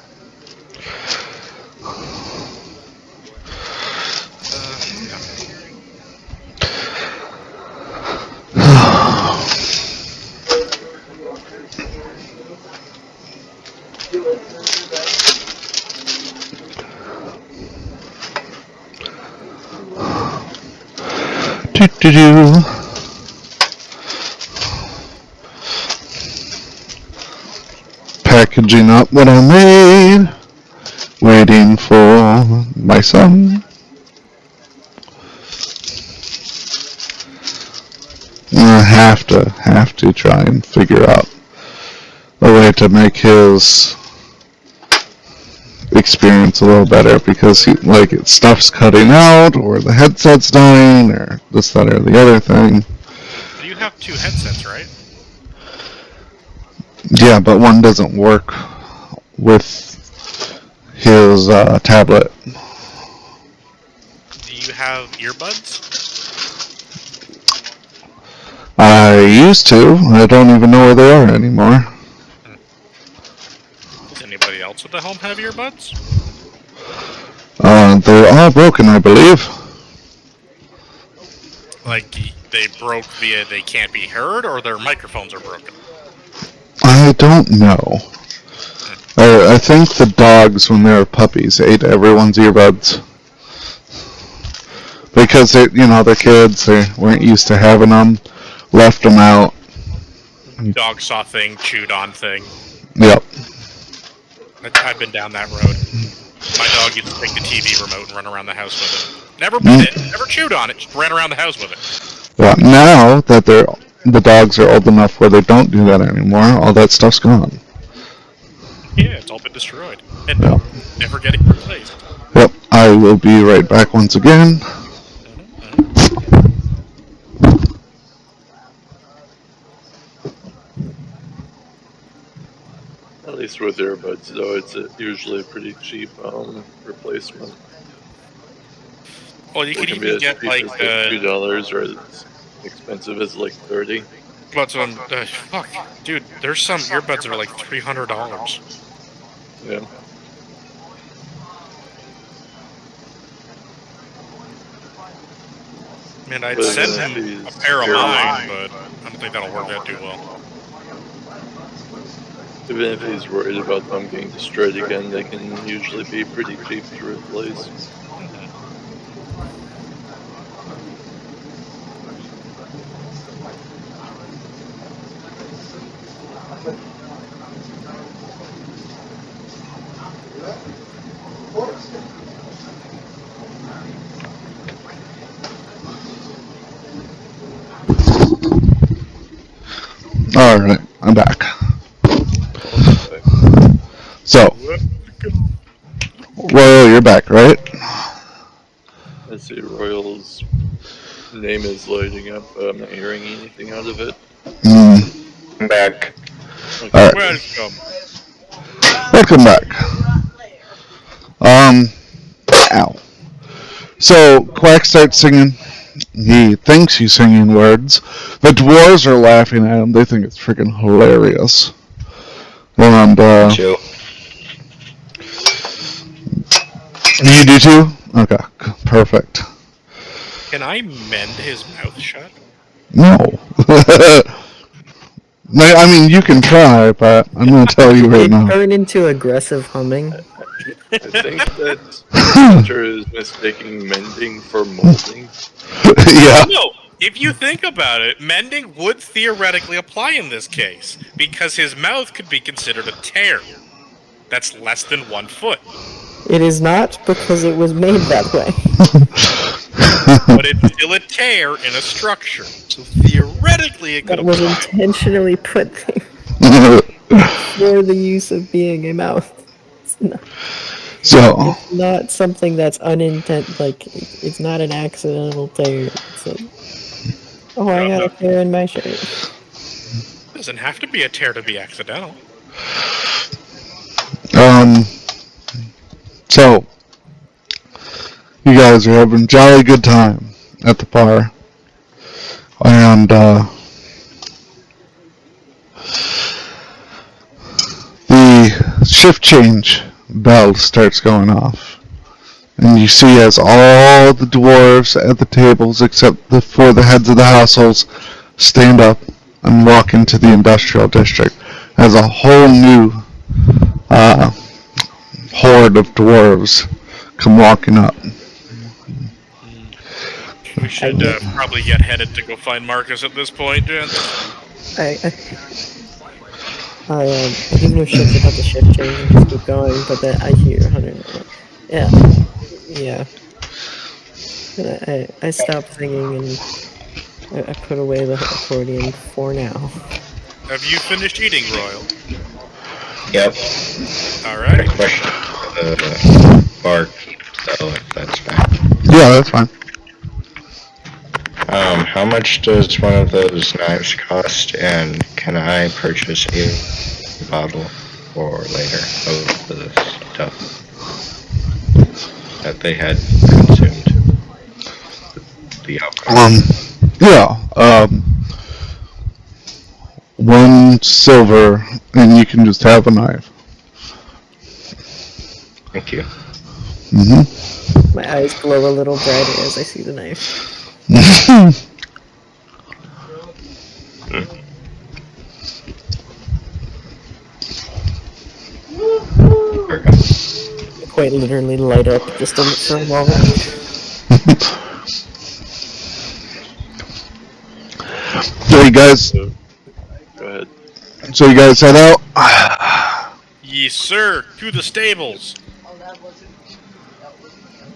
Do. Packaging up what I made. Waiting for my son. I have to try and figure out a way to make his experience a little better, because stuff's cutting out, or the headset's dying, or this, that, or the other thing. You have 2 headsets, right? Yeah, but one doesn't work with his tablet. Do you have earbuds? I used to. I don't even know where they are anymore. Does anybody else at the home have earbuds? They're all broken, I believe. Like, they broke via they can't be heard, or their microphones are broken? I don't know. I think the dogs, when they were puppies, ate everyone's earbuds. Because they're kids, they weren't used to having them, left them out. Dog saw thing, chewed on thing. Yep. I've been down that road. My dog used to take the TV remote and run around the house with it. Never bit it, never chewed on it, just ran around the house with it. Well, now that the dogs are old enough where they don't do that anymore, all that stuff's gone. Yeah, it's all been destroyed. And Yep. never getting replaced. Yep, I will be right back once again. At least with earbuds, though, it's usually a pretty cheap replacement. Well, you It could can be even as get cheap like as $2 or as expensive as like 30. But fuck, dude, there's some earbuds that are like $300. Yeah. Man, I'd But send yeah, him a these pair of earbuds- mine, but I don't think that'll work out too well. Even if he's worried about them getting destroyed again, they can usually be pretty cheap to replace. Alright, I'm back. So, Royal, you're back, right? I see Royal's name is lighting up, but I'm not hearing anything out of it. I'm back. Okay. Alright. Welcome. Welcome back. Ow. So, Quack starts singing. He thinks he's singing words. The dwarves are laughing at him. They think it's freaking hilarious. And, Chill. you do too? Okay, perfect. Can I mend his mouth shut? No. I mean, you can try, but I'm going to tell you right It now. turned into aggressive humming. I think that Hunter is mistaking mending for molding. Yeah. No, if you think about it, mending would theoretically apply in this case, because his mouth could be considered a tear. That's less than 1 foot. It is not, because it was made that way. But it's still a tear in a structure. So theoretically it could That was apply. intentionally put for the use of being a mouth. So, It's not something that's unintended, like, it's not an accidental tear. It's a, oh, I got a tear in my shirt. Doesn't have to be a tear to be accidental. So, you guys are having a jolly good time at the bar. And, shift change bell starts going off. And you see as all the dwarves at the tables, except for the heads of the households, stand up and walk into the industrial district as a whole new horde of dwarves come walking up. We should probably get headed to go find Marcus at this point, gents. I give no shits about the shift change and just keep going, but then I hear 100. Yeah. And I stopped singing and I put away the accordion for now. Have you finished eating, Royal? Yep. Alright. Question for the barkeep, though, if that's fine. Yeah, that's fine. How much does one of those knives cost, and can I purchase a bottle for later of the stuff that they had consumed? The alcohol. Yeah, 1 silver, and you can just have a knife. Thank you. My eyes glow a little brighter as I see the knife. Quite literally light up just for a moment. So you guys, Go ahead. so you guys head out. Yes, sir. To the stables.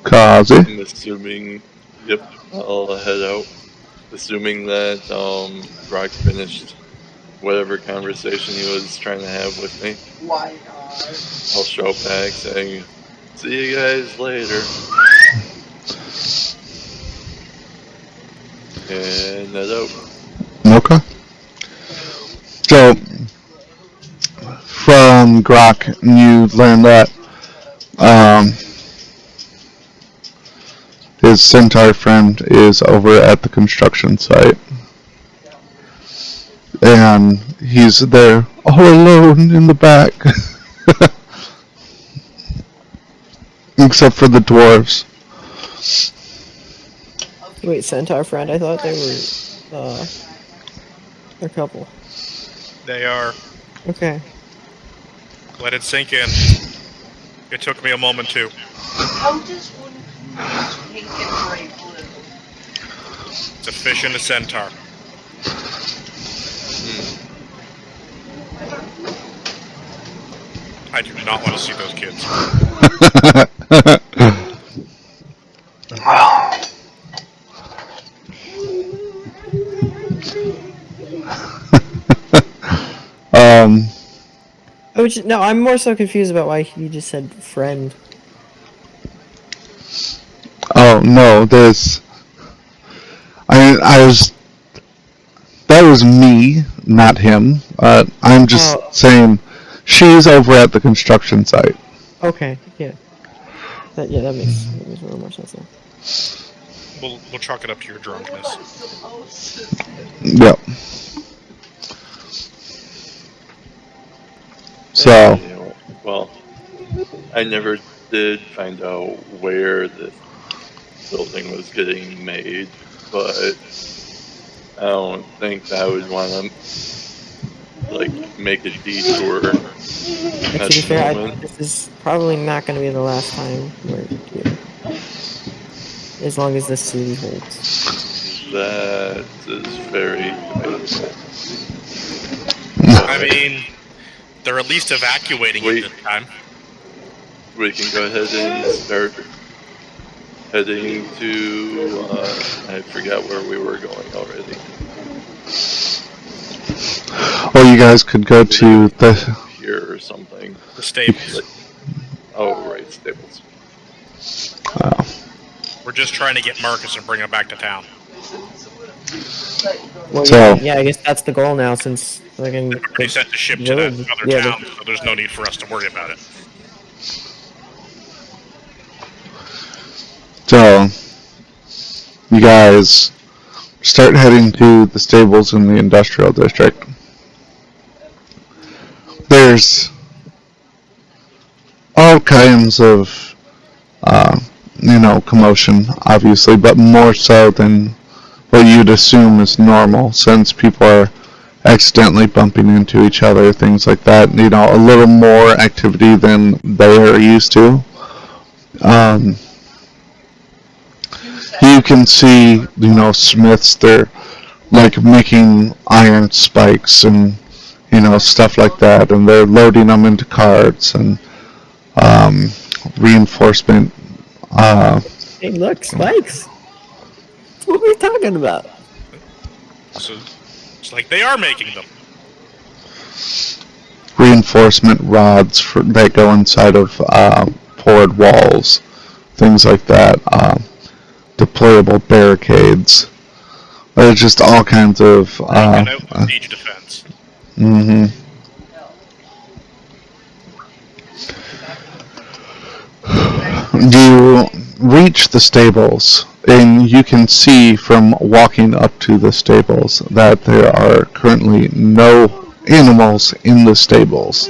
Kazi. I'm assuming, yep, I'll head out. Assuming that Brock finished whatever conversation he was trying to have with me. Why not? I'll show back saying, see you guys later. And head out. Okay. So, from Grok, you learn that his centaur friend is over at the construction site. And he's there all alone in the back. Except for the dwarves. Wait, centaur friend? I thought they were a couple. They are. Okay. Let it sink in. It took me a moment too. How does one use pink and gray blue? It's a fish and a centaur. I do not want to see those kids. No, I'm more so confused about why he just said friend. Oh no, there's. I was. That was me, not him. I'm just saying, she's over at the construction site. Okay, yeah. That makes a little more sense now. We'll chalk it up to your drunkenness. Yep. So. Well, I never did find out where the building was getting made, but I don't think that I would want to make a detour. To be fair, this is probably not going to be the last time we're here. As long as the city holds. That is very debatable. I mean, they're at least evacuating it this time. We can go ahead and start heading to, I forgot where we were going already. Or you guys could go to the... Here or something. The stables. Oh, right, stables. We're just trying to get Marcus and bring him back to town. Well, So- yeah, I guess that's the goal now, since I can... They've already sent the ship to that other town, so there's no need for us to worry about it. So, you guys start heading to the stables in the industrial district. There's all kinds of, commotion, obviously, but more so than what you'd assume is normal, since people are accidentally bumping into each other, things like that. A little more activity than they are used to. You can see, smiths, they're like making iron spikes and, stuff like that, and they're loading them into carts and reinforcement. Hey, look, spikes. That's what we're talking about. So it's like they are making them. Reinforcement rods that go inside of poured walls, things like that. Deployable barricades. There's just all kinds of. Siege defense. Mm-hmm. You reach the stables, and you can see from walking up to the stables that there are currently no animals in the stables.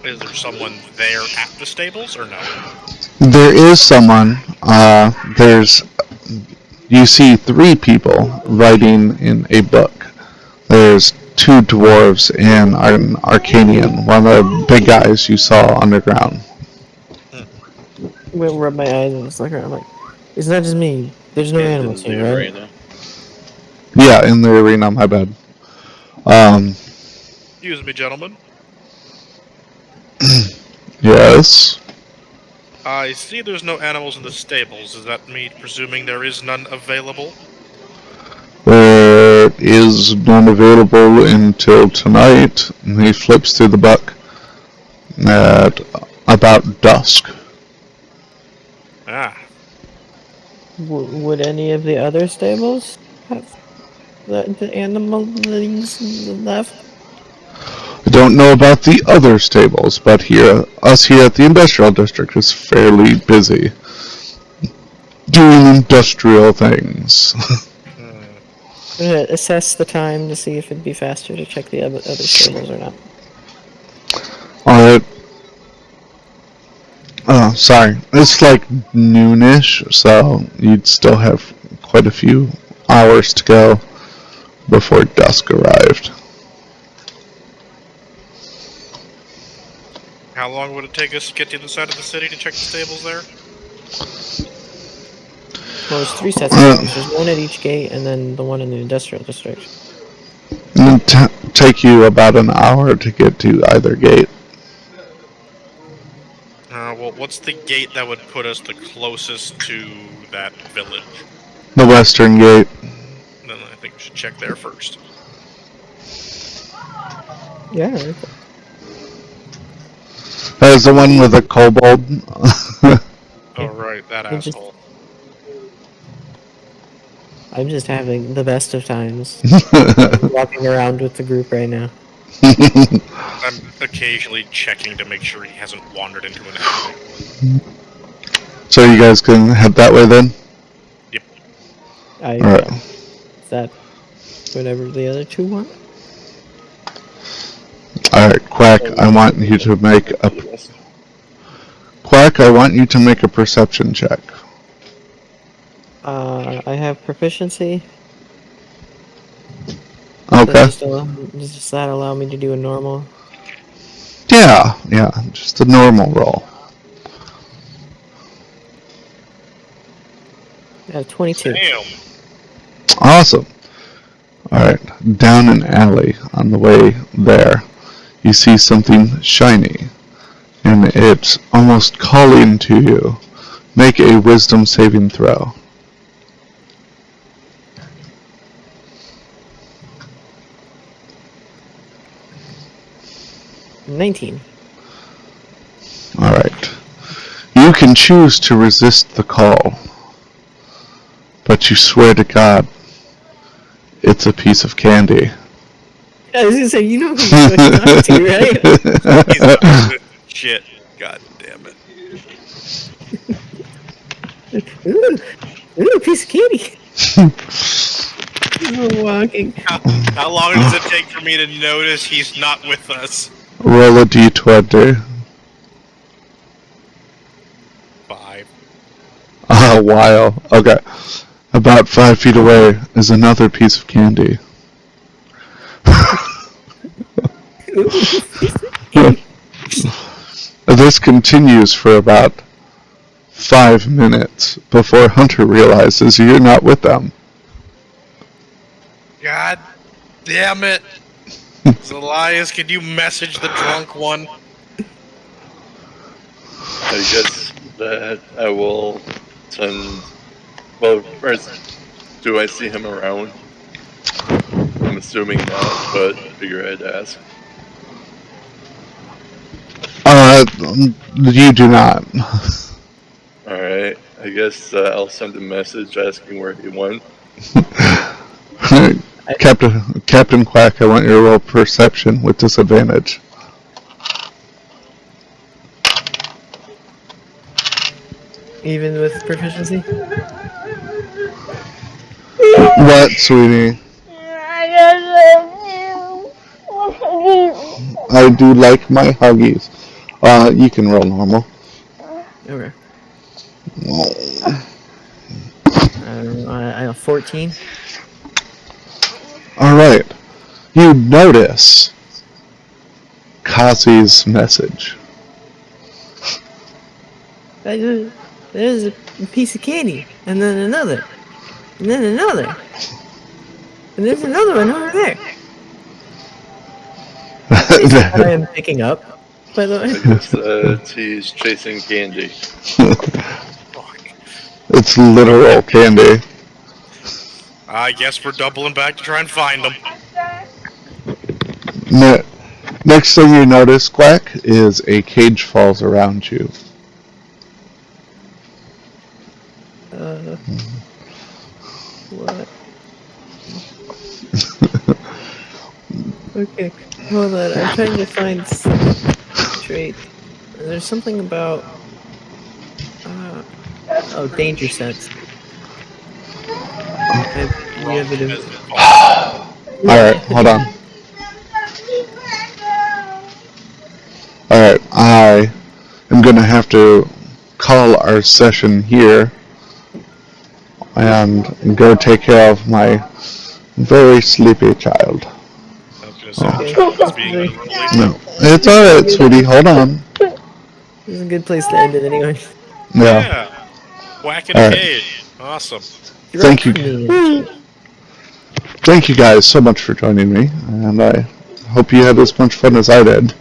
Is there someone there at the stables or no? There is someone. You see 3 people writing in a book. There's 2 dwarves and an Arcanian, one of the big guys you saw underground. We'll rub my eyes and just look around. I'm like, it's not just me. There's no animals here, right? Arena. Yeah, in the arena, my bad. Excuse me, gentlemen. Yes. I see there's no animals in the stables. Is that me presuming there is none available? There is none available until tonight. And he flips through the book at about dusk. Ah. Would any of the other stables have the animals left? I don't know about the other stables, but us here at the industrial district is fairly busy doing industrial things. I'm gonna assess the time to see if it'd be faster to check the other stables or not. Alright. Oh, sorry. It's like noonish, so you'd still have quite a few hours to go before dusk arrived. How long would it take us to get to the side of the city to check the stables there? Well, there's 3 sets of stables. There's one at each gate, and then the one in the industrial district. It would take you about an hour to get to either gate. Well, what's the gate that would put us the closest to that village? The western gate. Then I think we should check there first. Yeah. Right. There's the one with a kobold. Oh, right, that It just- asshole. I'm just having the best of times. Walking around with the group right now. I'm occasionally checking to make sure he hasn't wandered into an alley. So you guys can head that way then? Yep. Alright. Is that whatever the other 2 want? Alright, Quack, I want you to make a perception check. I have proficiency. Okay. Does that allow me to do a normal? Yeah, just a normal roll. I have 22. Damn. Awesome. Alright, down an alley on the way there, you see something shiny, and it's almost calling to you. Make a wisdom saving throw. 19. Alright. You can choose to resist the call, but you swear to God, it's a piece of candy. I was gonna say, you know who you're talking to, right? He's not good. Shit. God damn it. Ooh, piece of candy. We're walking. How long does it take for me to notice he's not with us? Roll a d20. 5. A while. Okay. About 5 feet away is another piece of candy. This continues for about 5 minutes before Hunter realizes you're not with them. God damn it. Elias, can you message the drunk one? I guess that I will send. Well, first, do I see him around? I'm assuming not, but figure I'd ask. You do not. Alright, I guess I'll send a message asking where he went. Captain Quack, I want you to roll perception with disadvantage. Even with proficiency? What, sweetie? I do like my huggies. You can roll normal. Okay. I have 14. Alright. You notice Kazi's message. There's a piece of candy, and then another, and then another, and there's another one over there. I am picking up, by the way. I guess he's chasing candy. It's literal candy. I guess we're doubling back to try and find them. Next thing you notice, Quack, is a cage falls around you. What? Okay, hold on. I'm trying to find trait. There's something about. Oh, danger sense. You have it in. Alright, hold on. Alright, I am going to have to call our session here and go take care of my very sleepy child. I was gonna say, the child is being unruly. No, it's alright, sweetie, hold on. This is a good place to end it anyway. Yeah. Whack in a cage. Awesome. Thank you. Thank you guys so much for joining me, and I hope you had as much fun as I did.